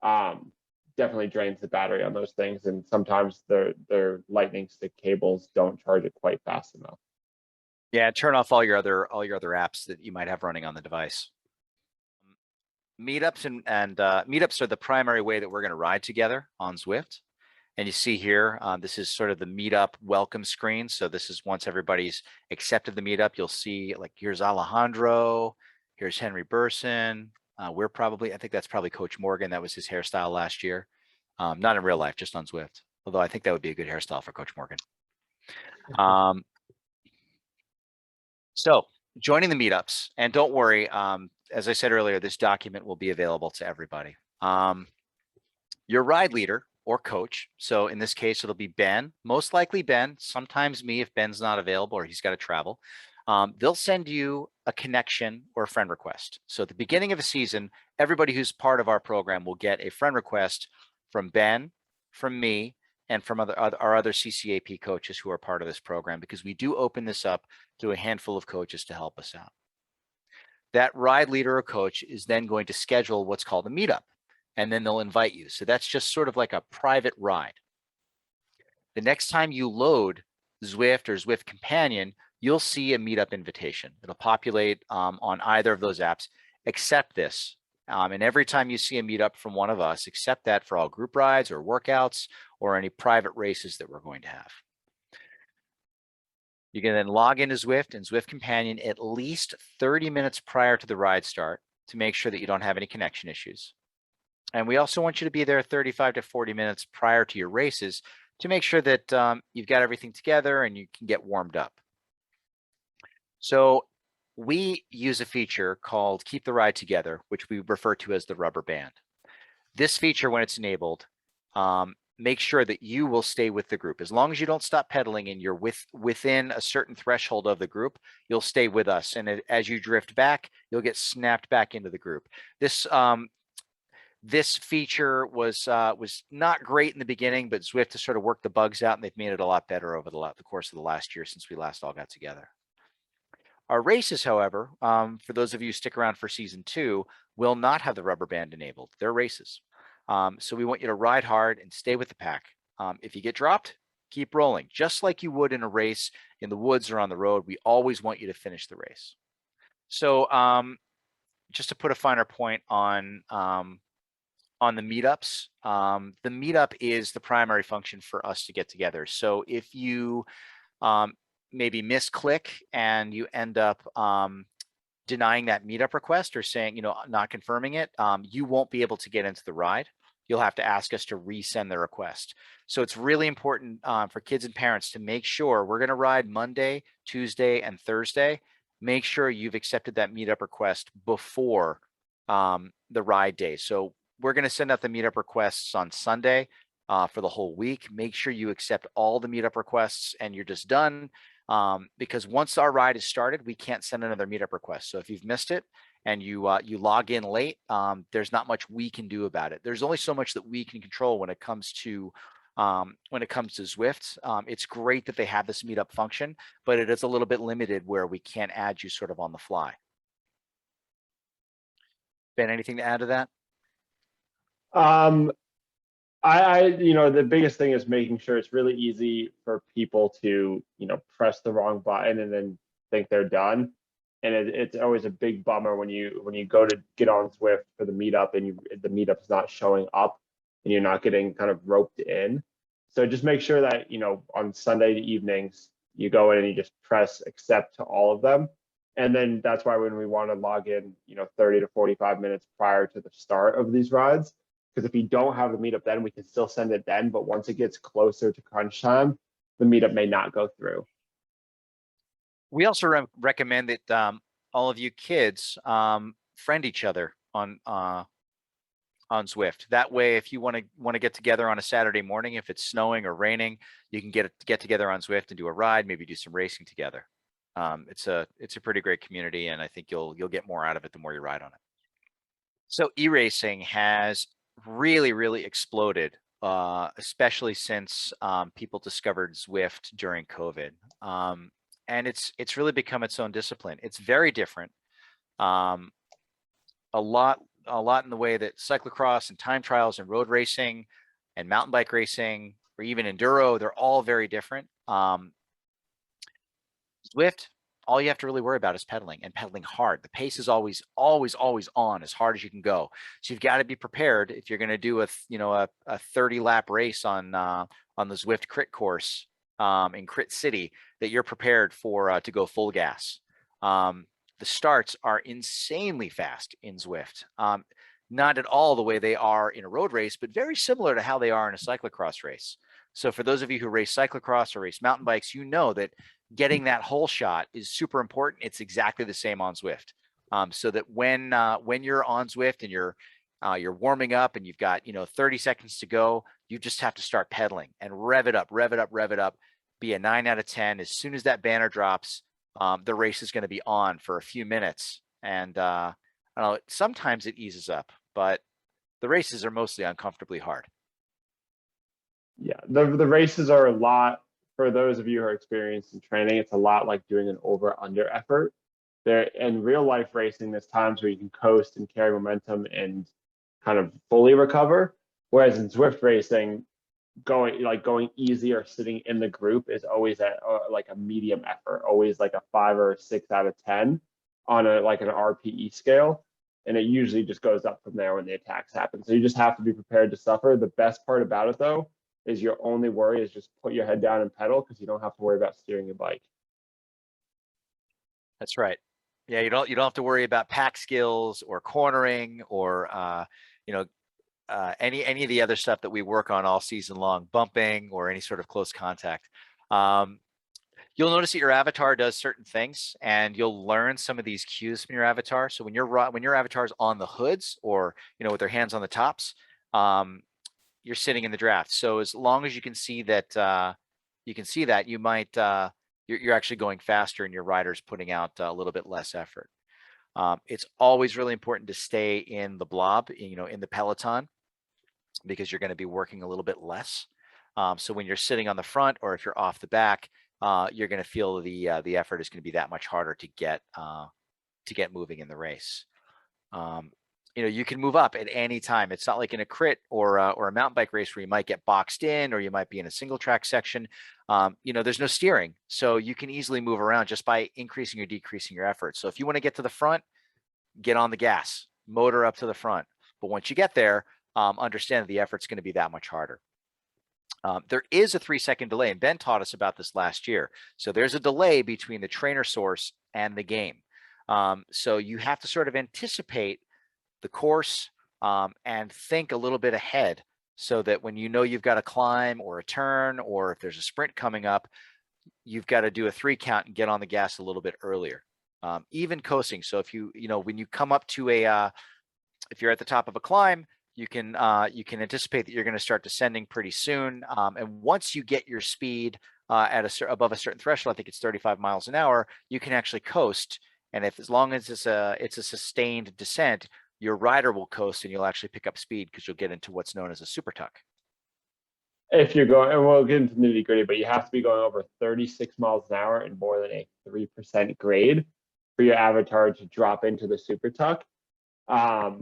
drains the battery on those things. And sometimes their lightning stick cables don't charge it quite fast enough. Yeah, turn off all your other apps that you might have running on the device. Meetups and meetups are the primary way that we're going to ride together on Zwift. And you see here, this is sort of the meetup welcome screen. So this is once everybody's accepted the meetup, you'll see, like, here's Alejandro, here's Henry Burson. I think that's probably Coach Morgan. That was his hairstyle last year. Not in real life, just on Zwift. Although I think that would be a good hairstyle for Coach Morgan. So joining the meetups, and don't worry, as I said earlier, this document will be available to everybody. Your ride leader or coach, so in this case, it'll be Ben, most likely Ben, sometimes me if Ben's not available or he's got to travel. they'll send you a connection or a friend request. So at the beginning of a season, everybody who's part of our program will get a friend request from Ben, from me, and from our other CCAP coaches who are part of this program, because we do open this up to a handful of coaches to help us out. That ride leader or coach is then going to schedule what's called a meetup, and then they'll invite you. So that's just sort of like a private ride. The next time you load Zwift or Zwift Companion, you'll see a meetup invitation. It'll populate on either of those apps. Accept this. And every time you see a meetup from one of us, accept that for all group rides or workouts or any private races that we're going to have. You can then log into Zwift and Zwift Companion at least 30 minutes prior to the ride start to make sure that you don't have any connection issues. And we also want you to be there 35 to 40 minutes prior to your races to make sure that you've got everything together and you can get warmed up. So we use a feature called Keep the Ride Together, which we refer to as the rubber band. This feature, when it's enabled, make sure that you will stay with the group. As long as you don't stop pedaling and you're within a certain threshold of the group, you'll stay with us. And as you drift back, you'll get snapped back into the group. This feature was not great in the beginning, but Zwift has sort of worked the bugs out, and they've made it a lot better over the course of the last year since we last all got together. Our races, however, for those of you who stick around for season 2, will not have the rubber band enabled. They're races. So we want you to ride hard and stay with the pack. If you get dropped, keep rolling. Just like you would in a race in the woods or on the road, we always want you to finish the race. So just to put a finer point on the meetups, the meetup is the primary function for us to get together. So if you maybe misclick and you end up denying that meetup request or saying, not confirming it, you won't be able to get into the ride. You'll have to ask us to resend the request. So it's really important for kids and parents to make sure we're going to ride Monday, Tuesday, and Thursday. Make sure you've accepted that meetup request before the ride day. So we're going to send out the meetup requests on Sunday for the whole week. Make sure you accept all the meetup requests and you're just done. Because once our ride is started, we can't send another meetup request. So if you've missed it and you log in late, there's not much we can do about it. There's only so much that we can control when it comes to Zwift. It's great that they have this meetup function, but it is a little bit limited where we can't add you sort of on the fly. Ben, anything to add to that? The biggest thing is making sure it's really easy for people to, press the wrong button and then think they're done. And it's always a big bummer when you go to get on Zwift for the meetup and the meetup's not showing up and you're not getting kind of roped in. So just make sure that, on Sunday evenings, you go in and you just press accept to all of them. And then that's why when we want to log in, 30 to 45 minutes prior to the start of these rides, because if you don't have the meetup then, we can still send it then. But once it gets closer to crunch time, the meetup may not go through. We also recommend that all of you kids friend each other on Zwift. That way, if you want to get together on a Saturday morning, if it's snowing or raining, you can get together on Zwift and do a ride, maybe do some racing together. It's a pretty great community, and I think you'll get more out of it the more you ride on it. So e-racing has really exploded, especially since people discovered Zwift during COVID. And it's really become its own discipline. It's very different. A lot in the way that cyclocross and time trials and road racing and mountain bike racing or even enduro, they're all very different. Zwift, all you have to really worry about is pedaling and pedaling hard. The pace is always on as hard as you can go. So you've got to be prepared if you're going to do a 30 lap race on the Zwift crit course in Crit City, that you're prepared for to go full gas. The starts are insanely fast in Zwift. Not at all the way they are in a road race, but very similar to how they are in a cyclocross race. So for those of you who race cyclocross or race mountain bikes, you know that getting that hole shot is super important. It's exactly the same on Zwift. So that when you're on Zwift and you're warming up and you've got 30 seconds to go, you just have to start pedaling and rev it up, be a 9 out of 10. As soon as that banner drops, the race is going to be on for a few minutes. And I don't know, sometimes it eases up, but the races are mostly uncomfortably hard. Yeah, the races are a lot, for those of you who are experienced in training, it's a lot like doing an over/under effort. There in real life racing, there's times where you can coast and carry momentum and kind of fully recover. Whereas in Zwift racing, going easy or sitting in the group is always at like a medium effort, always like a 5 or a 6 out of 10 on a like an RPE scale. And it usually just goes up from there when the attacks happen. So you just have to be prepared to suffer. The best part about it though is your only worry is just put your head down and pedal, because you don't have to worry about steering your bike. That's right. Yeah, you don't have to worry about pack skills or cornering or you know, any of the other stuff that we work on all season long, bumping or any sort of close contact. You'll notice that your avatar does certain things, and you'll learn some of these cues from your avatar. So when your avatar's on the hoods, or with their hands on the tops, you're sitting in the draft. So as long as you can see that, you might you're actually going faster, and your rider's putting out a little bit less effort. It's always really important to stay in the blob, in the peloton, because you're going to be working a little bit less. So when you're sitting on the front, or if you're off the back, you're going to feel the effort is going to be that much harder to get moving in the race. You can move up at any time. It's not like in a crit or a mountain bike race where you might get boxed in, or you might be in a single track section. There's no steering, so you can easily move around just by increasing or decreasing your effort. So if you want to get to the front, get on the gas, motor up to the front. But once you get there, understand that the effort's going to be that much harder. There is a 3-second delay, and Ben taught us about this last year. So there's a delay between the trainer source and the game. So you have to sort of anticipate the course and think a little bit ahead, so that when you've got a climb or a turn, or if there's a sprint coming up, you've got to do a 3 count and get on the gas a little bit earlier. Even coasting. So if when you come up to if you're at the top of a climb, you can anticipate that you're going to start descending pretty soon. And once you get your speed above a certain threshold, I think it's 35 miles an hour, you can actually coast. And as long as it's a sustained descent, your rider will coast, and you'll actually pick up speed, because you'll get into what's known as a super tuck. If you're going, and we'll get into nitty gritty, but you have to be going over 36 miles an hour and more than a 3% grade for your avatar to drop into the super tuck. But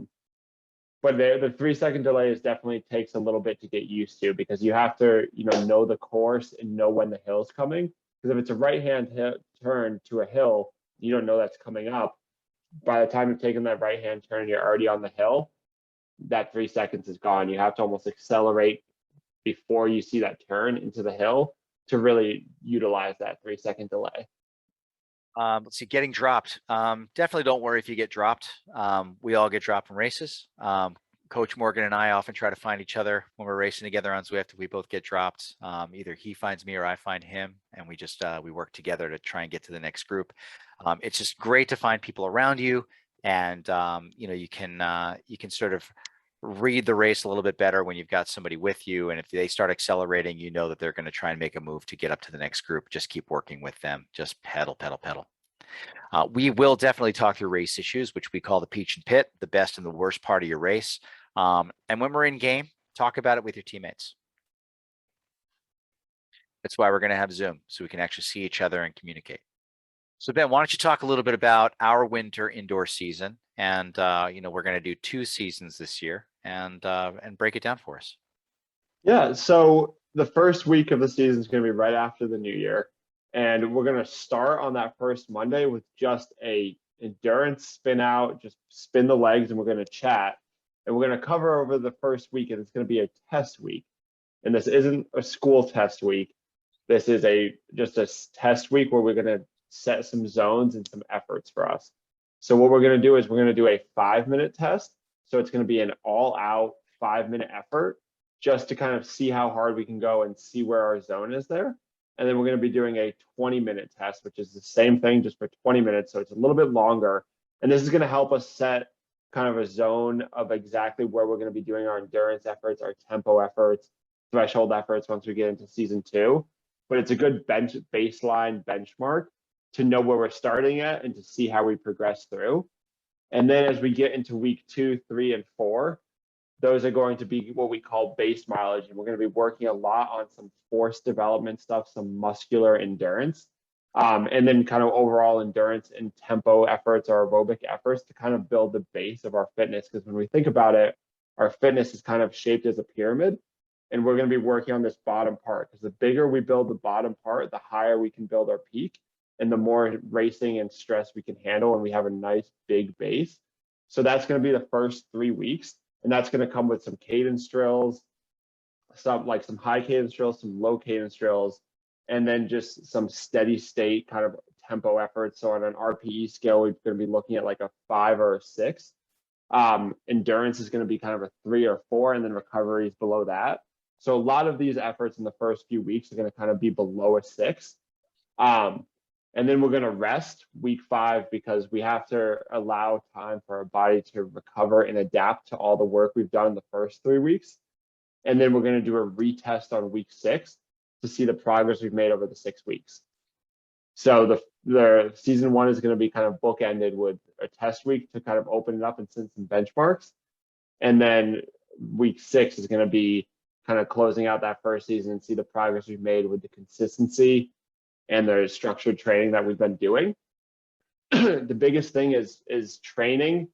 the 3-second delay definitely takes a little bit to get used to, because you have to know the course and know when the hill's coming. Because if it's a right-hand turn to a hill, you don't know that's coming up. By the time you've taken that right-hand turn and you're already on the hill, that 3 seconds is gone. You have to almost accelerate before you see that turn into the hill to really utilize that 3-second delay. Let's see, getting dropped. Definitely don't worry if you get dropped. We all get dropped from races. Coach Morgan and I often try to find each other when we're racing together on Zwift. We both get dropped. Either he finds me or I find him, and we just we work together to try and get to the next group. It's just great to find people around you, and you can sort of read the race a little bit better when you've got somebody with you. And if they start accelerating, you know that they're going to try and make a move to get up to the next group. Just keep working with them. Just pedal, pedal, pedal. We will definitely talk through race issues, which we call the peach and pit, the best and the worst part of your race. And when we're in game, talk about it with your teammates. That's why we're going to have Zoom, so we can actually see each other and communicate. So Ben, why don't you talk a little bit about our winter indoor season? And we're going to do 2 seasons this year, and break it down for us. Yeah, so the first week of the season is going to be right after the new year, and we're going to start on that first Monday with just a endurance spin out, just spin the legs, and we're going to chat, and we're going to cover over the first week, and it's going to be a test week. And this isn't a school test week. This is just a test week where we're going to set some zones and some efforts for us. So what we're going to do is we're going to do a 5-minute test. So it's going to be an all-out 5-minute effort, just to kind of see how hard we can go and see where our zone is there. And then we're going to be doing a 20-minute test, which is the same thing, just for 20 minutes. So it's a little bit longer. And this is going to help us set kind of a zone of exactly where we're going to be doing our endurance efforts, our tempo efforts, threshold efforts once we get into season 2. But it's a good baseline benchmark to know where we're starting at and to see how we progress through. And then as we get into week 2, 3, and 4, those are going to be what we call base mileage. And we're going to be working a lot on some force development stuff, some muscular endurance, and then kind of overall endurance and tempo efforts or aerobic efforts to kind of build the base of our fitness. Because when we think about it, our fitness is kind of shaped as a pyramid. And we're going to be working on this bottom part, because the bigger we build the bottom part, the higher we can build our peak and the more racing and stress we can handle. And we have a nice big base. So that's going to be the first 3 weeks. And that's going to come with some cadence drills, some high cadence drills, some low cadence drills, and then just some steady state kind of tempo efforts. So on an RPE scale, we're going to be looking at like a 5 or a 6. Endurance is going to be kind of a 3 or 4, and then recovery is below that. So a lot of these efforts in the first few weeks are going to kind of be below a 6. And then we're going to rest week 5, because we have to allow time for our body to recover and adapt to all the work we've done in the first 3 weeks. And then we're going to do a retest on week 6 to see the progress we've made over the 6 weeks. So the season 1 is going to be kind of bookended with a test week to kind of open it up and send some benchmarks. And then week 6 is going to be kind of closing out that first season and see the progress we've made with the consistency and the structured training that we've been doing. The biggest thing is training,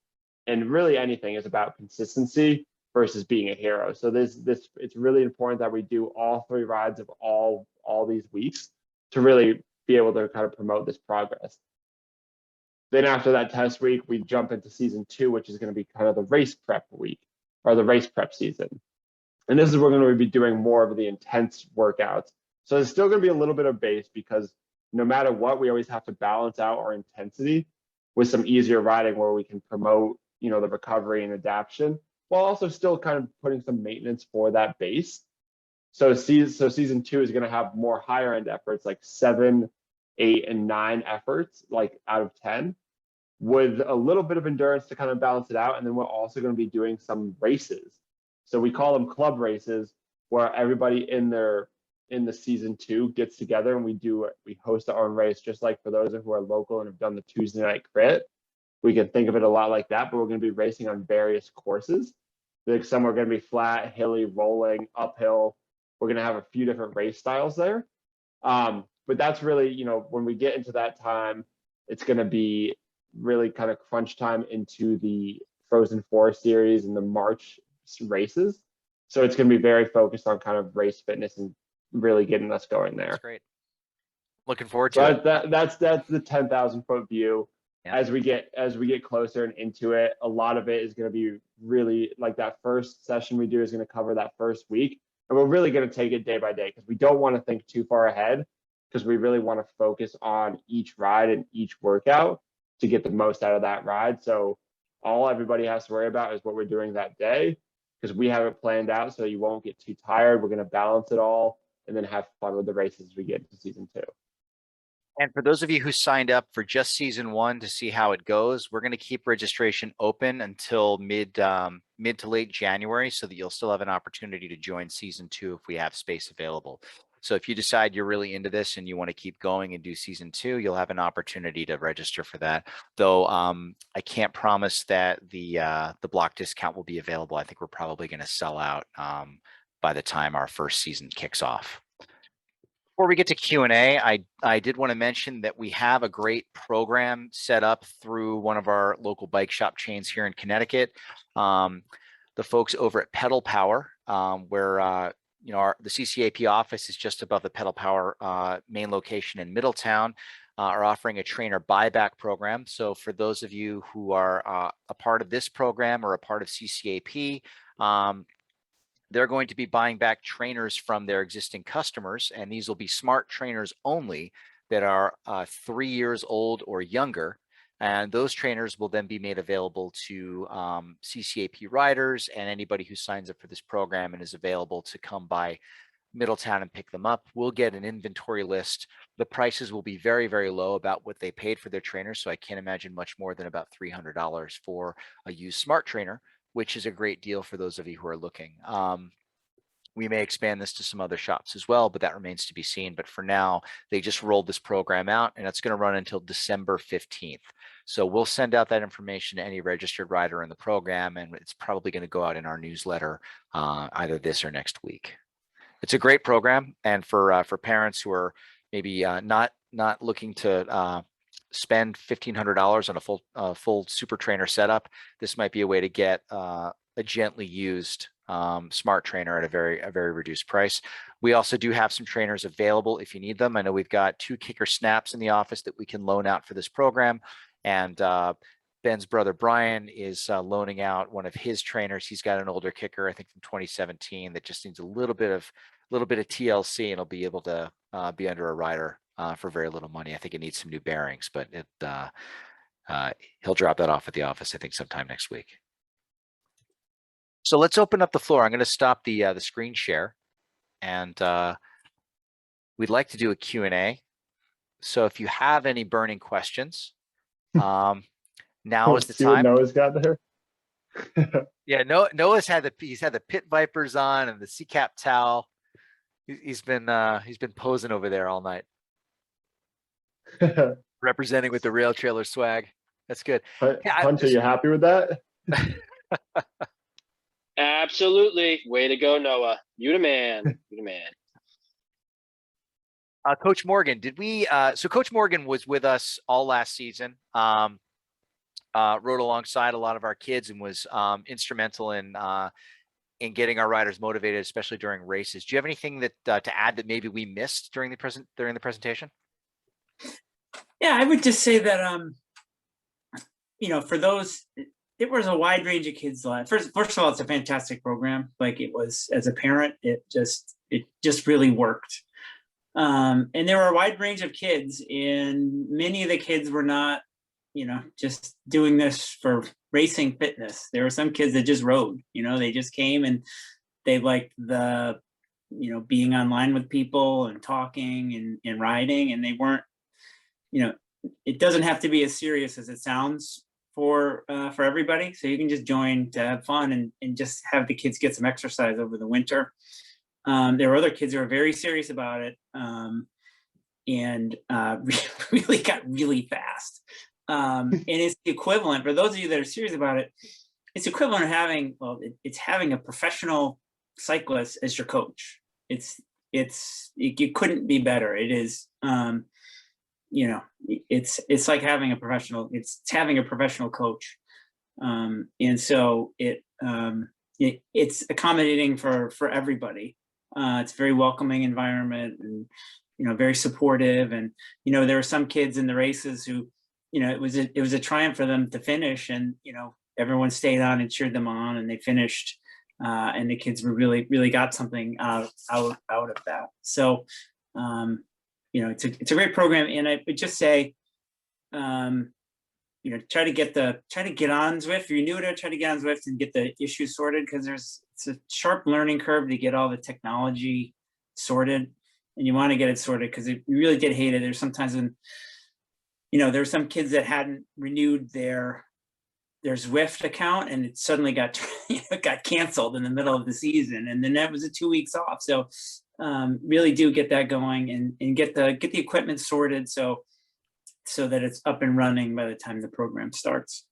and really anything is about consistency versus being a hero. So it's really important that we do all 3 rides of all these weeks to really be able to kind of promote this progress. Then after that test week, we jump into season 2, which is going to be kind of the race prep week, or the race prep season. And this is where we're going to be doing more of the intense workouts. So there's still going to be a little bit of base, because no matter what, we always have to balance out our intensity with some easier riding where we can promote, the recovery and adaptation, while also still kind of putting some maintenance for that base. So season 2 is going to have more higher end efforts, like 7, 8, and 9 efforts, like out of 10, with a little bit of endurance to kind of balance it out. And then we're also going to be doing some races. So we call them club races, where everybody in the season 2 gets together and we host our own race, just like for those who are local and have done the Tuesday night crit. We can think of it a lot like that, but we're going to be racing on various courses. Like some are going to be flat, hilly, rolling, uphill. We're going to have a few different race styles there. But that's really, when we get into that time, it's going to be really kind of crunch time into the Frozen 4 series and the March races. So it's going to be very focused on kind of race fitness and really getting us going there. That's great. Looking forward to it. That's the 10,000-foot view. Yeah. As we get closer and into it, a lot of it is going to be really like that first session we do is going to cover that first week. And we're really going to take it day by day, because we don't want to think too far ahead, because we really want to focus on each ride and each workout to get the most out of that ride. So all everybody has to worry about is what we're doing that day, because we have it planned out so you won't get too tired. We're going to balance it all and then have fun with the races as we get into season 2. And for those of you who signed up for just season 1 to see how it goes, we're going to keep registration open until mid to late January, so that you'll still have an opportunity to join season 2 if we have space available. So if you decide you're really into this and you want to keep going and do season 2, you'll have an opportunity to register for that. Though I can't promise that the block discount will be available. I think we're probably going to sell out by the time our first season kicks off. Before we get to Q&A, I did want to mention that we have a great program set up through one of our local bike shop chains here in Connecticut. The folks over at Pedal Power, where the CCAP office is just above the Pedal Power main location in Middletown, are offering a trainer buyback program. So for those of you who are a part of this program or a part of CCAP, they're going to be buying back trainers from their existing customers, and these will be smart trainers only that are 3 years old or younger. And those trainers will then be made available to CCAP riders and anybody who signs up for this program and is available to come by Middletown and pick them up. We'll get an inventory list. The prices will be very, very low, about what they paid for their trainers. So I can't imagine much more than about $300 for a used smart trainer, which is a great deal for those of you who are looking. We may expand this to some other shops as well, but that remains to be seen. But for now, they just rolled this program out, and it's going to run until December 15th. So we'll send out that information to any registered rider in the program, and it's probably going to go out in our newsletter either this or next week. It's a great program, and for parents who are maybe not looking to spend $1,500 on a full super trainer setup, this might be a way to get a gently used smart trainer at a very reduced price. We also do have some trainers available if you need them. I know we've got 2 kicker snaps in the office that we can loan out for this program, and Ben's brother Brian is loaning out one of his trainers. He's got an older kicker, I think from 2017, that just needs a little bit of TLC, and it'll be able to be under a rider for very little money. I think it needs some new bearings, but he'll drop that off at the office, I think, sometime next week. So let's open up the floor. I'm going to stop the screen share, and we'd like to do a Q&A. So if you have any burning questions, now is the See what time. Noah's got there. Yeah, Noah's had the pit vipers on and the CCAP towel. He's been posing over there all night, representing with the rail trailer swag. That's good. Hunt, are you happy with that? Absolutely. Way to go, Noah. You the man. You the man. Coach Morgan, did we? So Coach Morgan was with us all last season. Rode alongside a lot of our kids and was instrumental in getting our riders motivated, especially during races. Do you have anything that to add that maybe we missed during the presentation? Yeah, I would just say that for those, there was a wide range of kids. First of all, it's a fantastic program. Like it was, as a parent, it just really worked. And there were a wide range of kids, and many of the kids were not, just doing this for racing fitness. There were some kids that just rode, they just came and they liked the, being online with people and talking and riding, and they weren't, it doesn't have to be as serious as it sounds for everybody. So you can just join to have fun and just have the kids get some exercise over the winter. There were other kids who are very serious about it and really got really fast. And it's the equivalent, for those of you that are serious about it, it's equivalent of having, it's having a professional cyclist as your coach. It couldn't be better. It is, it's like having a professional, it's having a professional coach. And so it's accommodating for everybody. It's a very welcoming environment and, very supportive. And, there were some kids in the races who, it was a triumph for them to finish, and, everyone stayed on and cheered them on, and they finished, and the kids were really got something out of that. So, it's a great program. And I would just say, try to get on Zwift. If you're new to it, try to get on Zwift and get the issues sorted, because it's a sharp learning curve to get all the technology sorted, and you want to get it sorted because you really did hate it. There's sometimes when, there's some kids that hadn't renewed their Zwift account, and it suddenly got got canceled in the middle of the season, and then that was 2 weeks off. So really do get that going and get the equipment sorted so that it's up and running by the time the program starts.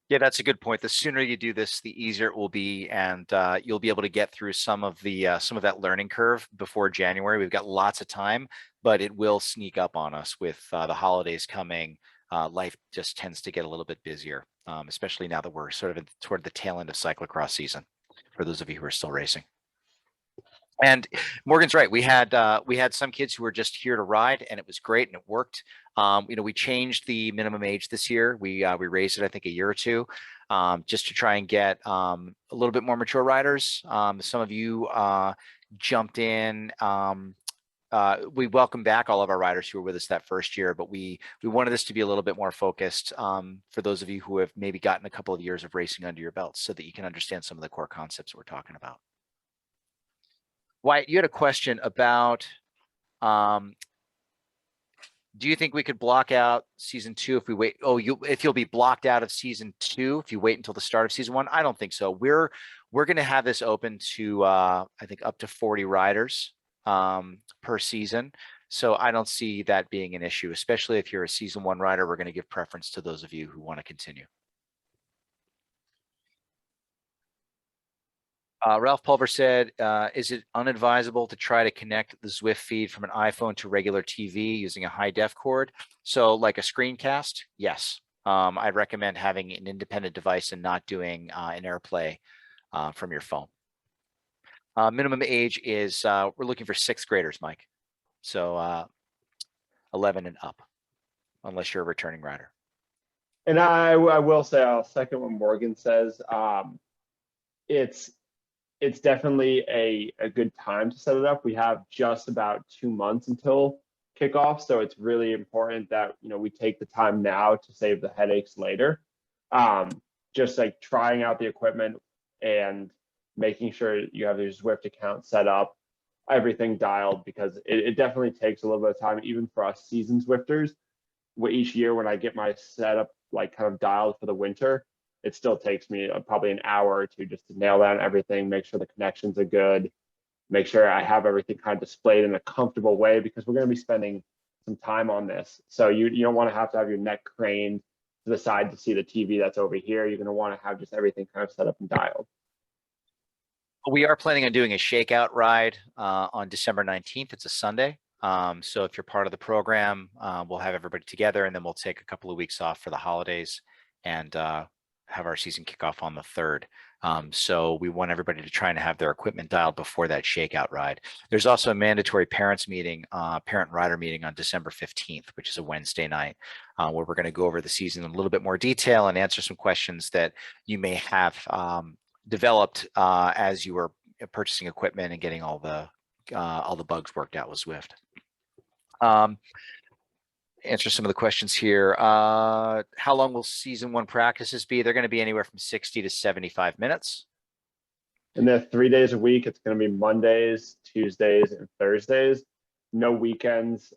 Yeah, that's a good point. The sooner you do this, the easier it will be, and you'll be able to get through some of that learning curve before January. We've got lots of time, but it will sneak up on us with the holidays coming. Life just tends to get a little bit busier, especially now that we're sort of toward the tail end of cyclocross season, for those of you who are still racing. And Morgan's right. We had some kids who were just here to ride, and it was great and it worked. We changed the minimum age this year. We raised it, I think, a year or two, just to try and get a little bit more mature riders. Some of you jumped in. We welcome back all of our riders who were with us that first year, but we wanted this to be a little bit more focused for those of you who have maybe gotten a couple of years of racing under your belts, so that you can understand some of the core concepts we're talking about. Wyatt, you had a question about Do you think we could block out season 2 if we wait? Oh, if you'll be blocked out of season 2 if you wait until the start of season 1? I don't think so. We're going to have this open to I think up to 40 riders per season. So I don't see that being an issue, especially if you're a season 1 rider. We're going to give preference to those of you who want to continue. Ralph Pulver said, is it unadvisable to try to connect the Zwift feed from an iPhone to regular TV using a high def cord? So like a screencast? Yes. I'd recommend having an independent device and not doing an AirPlay from your phone. Minimum age is, we're looking for 6th graders, Mike. So 11 and up, unless you're a returning rider. And I will say, I'll second what Morgan says. It's definitely a good time to set it up. We have just about 2 months until kickoff, so it's really important that we take the time now to save the headaches later. Just like trying out the equipment and making sure you have your Zwift account set up, everything dialed, because it definitely takes a little bit of time, even for us seasoned Zwifters. Each year when I get my setup like kind of dialed for the winter, it still takes me probably an hour or two just to nail down everything, make sure the connections are good, make sure I have everything kind of displayed in a comfortable way, because we're going to be spending some time on this. So you don't want to have your neck craned to the side to see the TV that's over here. You're going to want to have just everything kind of set up and dialed. We are planning on doing a shakeout ride on December 19th. It's a Sunday. So if you're part of the program, we'll have everybody together, and then we'll take a couple of weeks off for the holidays and have our season kickoff on the 3rd. So we want everybody to try and have their equipment dialed before that shakeout ride. There's also a mandatory parent rider meeting on December 15th, which is a Wednesday night, where we're going to go over the season in a little bit more detail and answer some questions that you may have developed as you were purchasing equipment and getting all the bugs worked out with Zwift. Answer some of the questions here. How long will season 1 practices be? They're going to be anywhere from 60 to 75 minutes. And then 3 days a week. It's going to be Mondays, Tuesdays, and Thursdays. No weekends.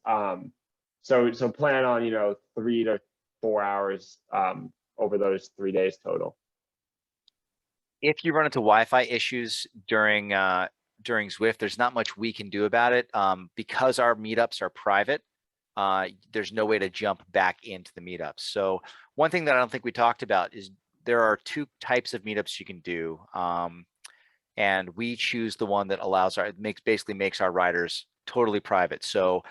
So plan on 3 to 4 hours over those 3 days total. If you run into Wi-Fi issues during Zwift, there's not much we can do about it. Because our meetups are private, there's no way to jump back into the meetups. So one thing that I don't think we talked about is there are 2 types of meetups you can do. And we choose the one that allows basically makes our riders totally private. So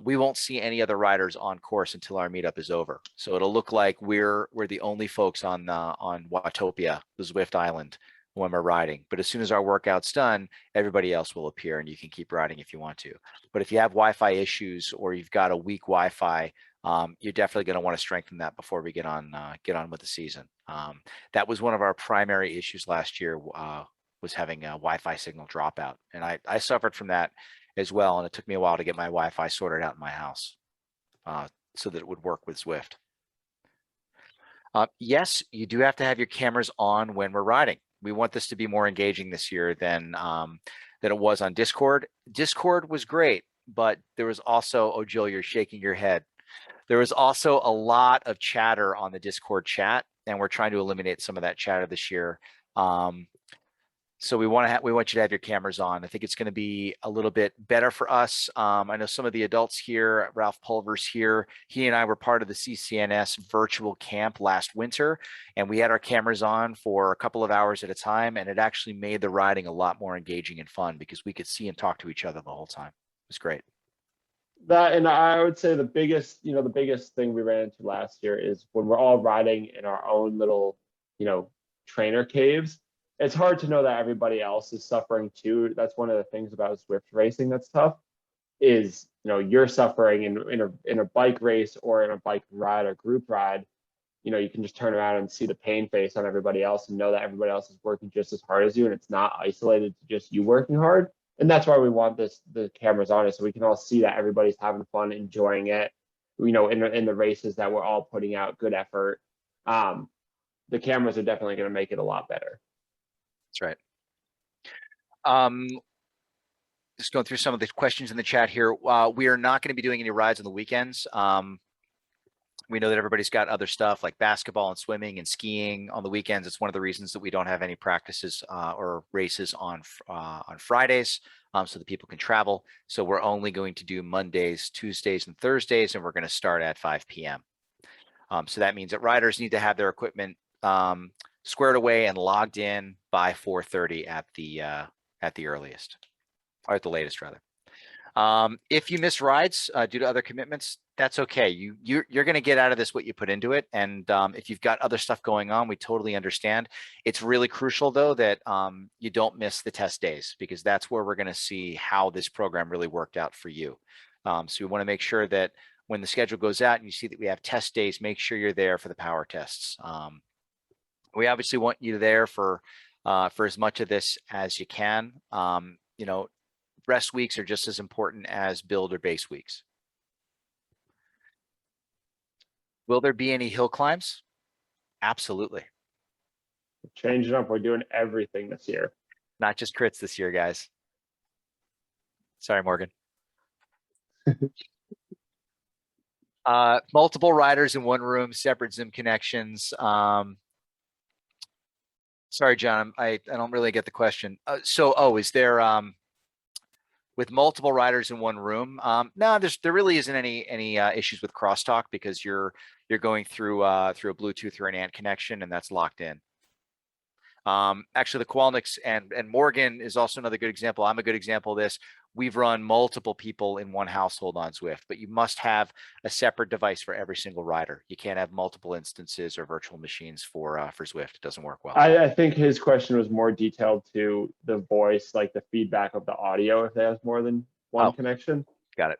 we won't see any other riders on course until our meetup is over. So it'll look like we're the only folks on Watopia, the Zwift Island, when we're riding. But as soon as our workout's done, everybody else will appear, and you can keep riding if you want to. But if you have Wi-Fi issues or you've got a weak Wi-Fi, you're definitely going to want to strengthen that before we get on with the season. That was one of our primary issues last year, was having a Wi-Fi signal dropout, and I suffered from that as well. And it took me a while to get my Wi-Fi sorted out in my house so that it would work with Zwift. Yes, you do have to have your cameras on when we're riding. We want this to be more engaging this year than it was on Discord. Discord was great, but there was also, oh, Jill, you're shaking your head. There was also a lot of chatter on the Discord chat, and we're trying to eliminate some of that chatter this year. So we want you to have your cameras on. I think it's going to be a little bit better for us. I know some of the adults here, Ralph Pulver's here. He and I were part of the CCNS virtual camp last winter, and we had our cameras on for a couple of hours at a time, and it actually made the riding a lot more engaging and fun because we could see and talk to each other the whole time. It was great. That, and I would say the biggest thing we ran into last year is when we're all riding in our own little, trainer caves. It's hard to know that everybody else is suffering too. That's one of the things about Zwift racing that's tough, is you're suffering in a bike race or in a bike ride or group ride. You can just turn around and see the pain face on everybody else and know that everybody else is working just as hard as you, and it's not isolated to just you working hard. And that's why we want the cameras on it, so we can all see that everybody's having fun, enjoying it. In the races that we're all putting out good effort. The cameras are definitely going to make it a lot better. That's right. just going through some of the questions in the chat here. We are not going to be doing any rides on the weekends. We know that everybody's got other stuff like basketball and swimming and skiing on the weekends. It's one of the reasons that we don't have any practices or races on Fridays, so that people can travel. So we're only going to do Mondays, Tuesdays, and Thursdays, and we're going to start at 5 p.m. So that means that riders need to have their equipment squared away and logged in by 4:30 at the earliest, or at the latest rather. If you miss rides due to other commitments, that's okay. You're going to get out of this what you put into it. And if you've got other stuff going on, we totally understand. It's really crucial though that you don't miss the test days, because that's where we're going to see how this program really worked out for you. So we want to make sure that when the schedule goes out and you see that we have test days, make sure you're there for the power tests. We obviously want you there for as much of this as you can. You know, rest weeks are just as important as build or base weeks. Will there be any hill climbs? Absolutely. Changing up. We're doing everything this year. Not just crits this year, guys. Sorry, Morgan. Multiple riders in one room, separate Zoom connections. Sorry, John, I don't really get the question. Is there with multiple riders in one room? No, there really isn't any issues with crosstalk, because you're going through a Bluetooth or an ANT connection, and that's locked in. Actually, the Kowalniks and Morgan is also another good example. I'm a good example of this. We've run multiple people in one household on Zwift, but you must have a separate device for every single rider. You can't have multiple instances or virtual machines for Zwift. It doesn't work well. I think his question was more detailed to the voice, like the feedback of the audio if they have more than one connection. Got it.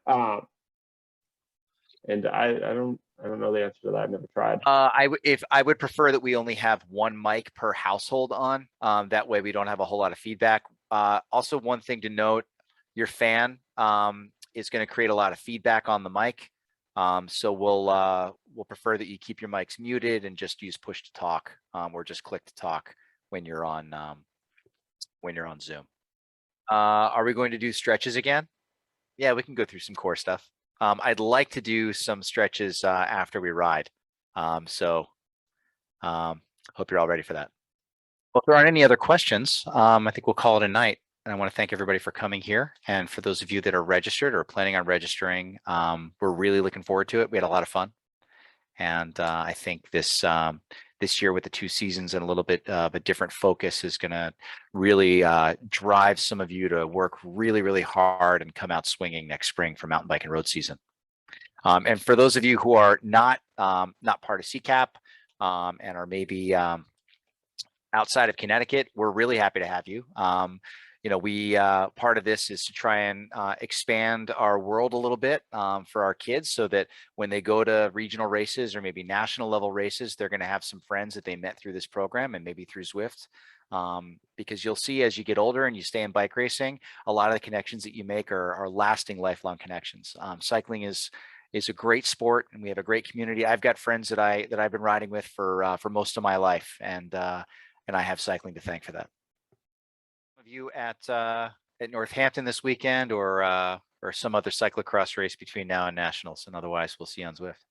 And I don't know the answer to that. I've never tried. I would prefer that we only have one mic per household on. That way we don't have a whole lot of feedback. Also, one thing to note, your fan is going to create a lot of feedback on the mic. So we'll prefer that you keep your mics muted and just use push to talk, or just click to talk when you're on Zoom. Are we going to do stretches again? Yeah, we can go through some core stuff. I'd like to do some stretches after we ride. Hope you're all ready for that. Well, if there aren't any other questions, I think we'll call it a night. And I want to thank everybody for coming here. And for those of you that are registered or planning on registering, we're really looking forward to it. We had a lot of fun. And I think this year with the 2 seasons and a little bit of a different focus is going to really drive some of you to work really, really hard and come out swinging next spring for mountain bike and road season. And for those of you who are not part of CCAP and are maybe outside of Connecticut, we're really happy to have you. You know, we part of this is to try and expand our world a little bit for our kids, so that when they go to regional races or maybe national level races, they're going to have some friends that they met through this program and maybe through Zwift. Because you'll see as you get older and you stay in bike racing, a lot of the connections that you make are lasting, lifelong connections. Cycling is a great sport, and we have a great community. I've got friends that I've been riding with for most of my life, and I have cycling to thank for that. You at Northampton this weekend, or some other cyclocross race between now and nationals, and otherwise we'll see you on Zwift.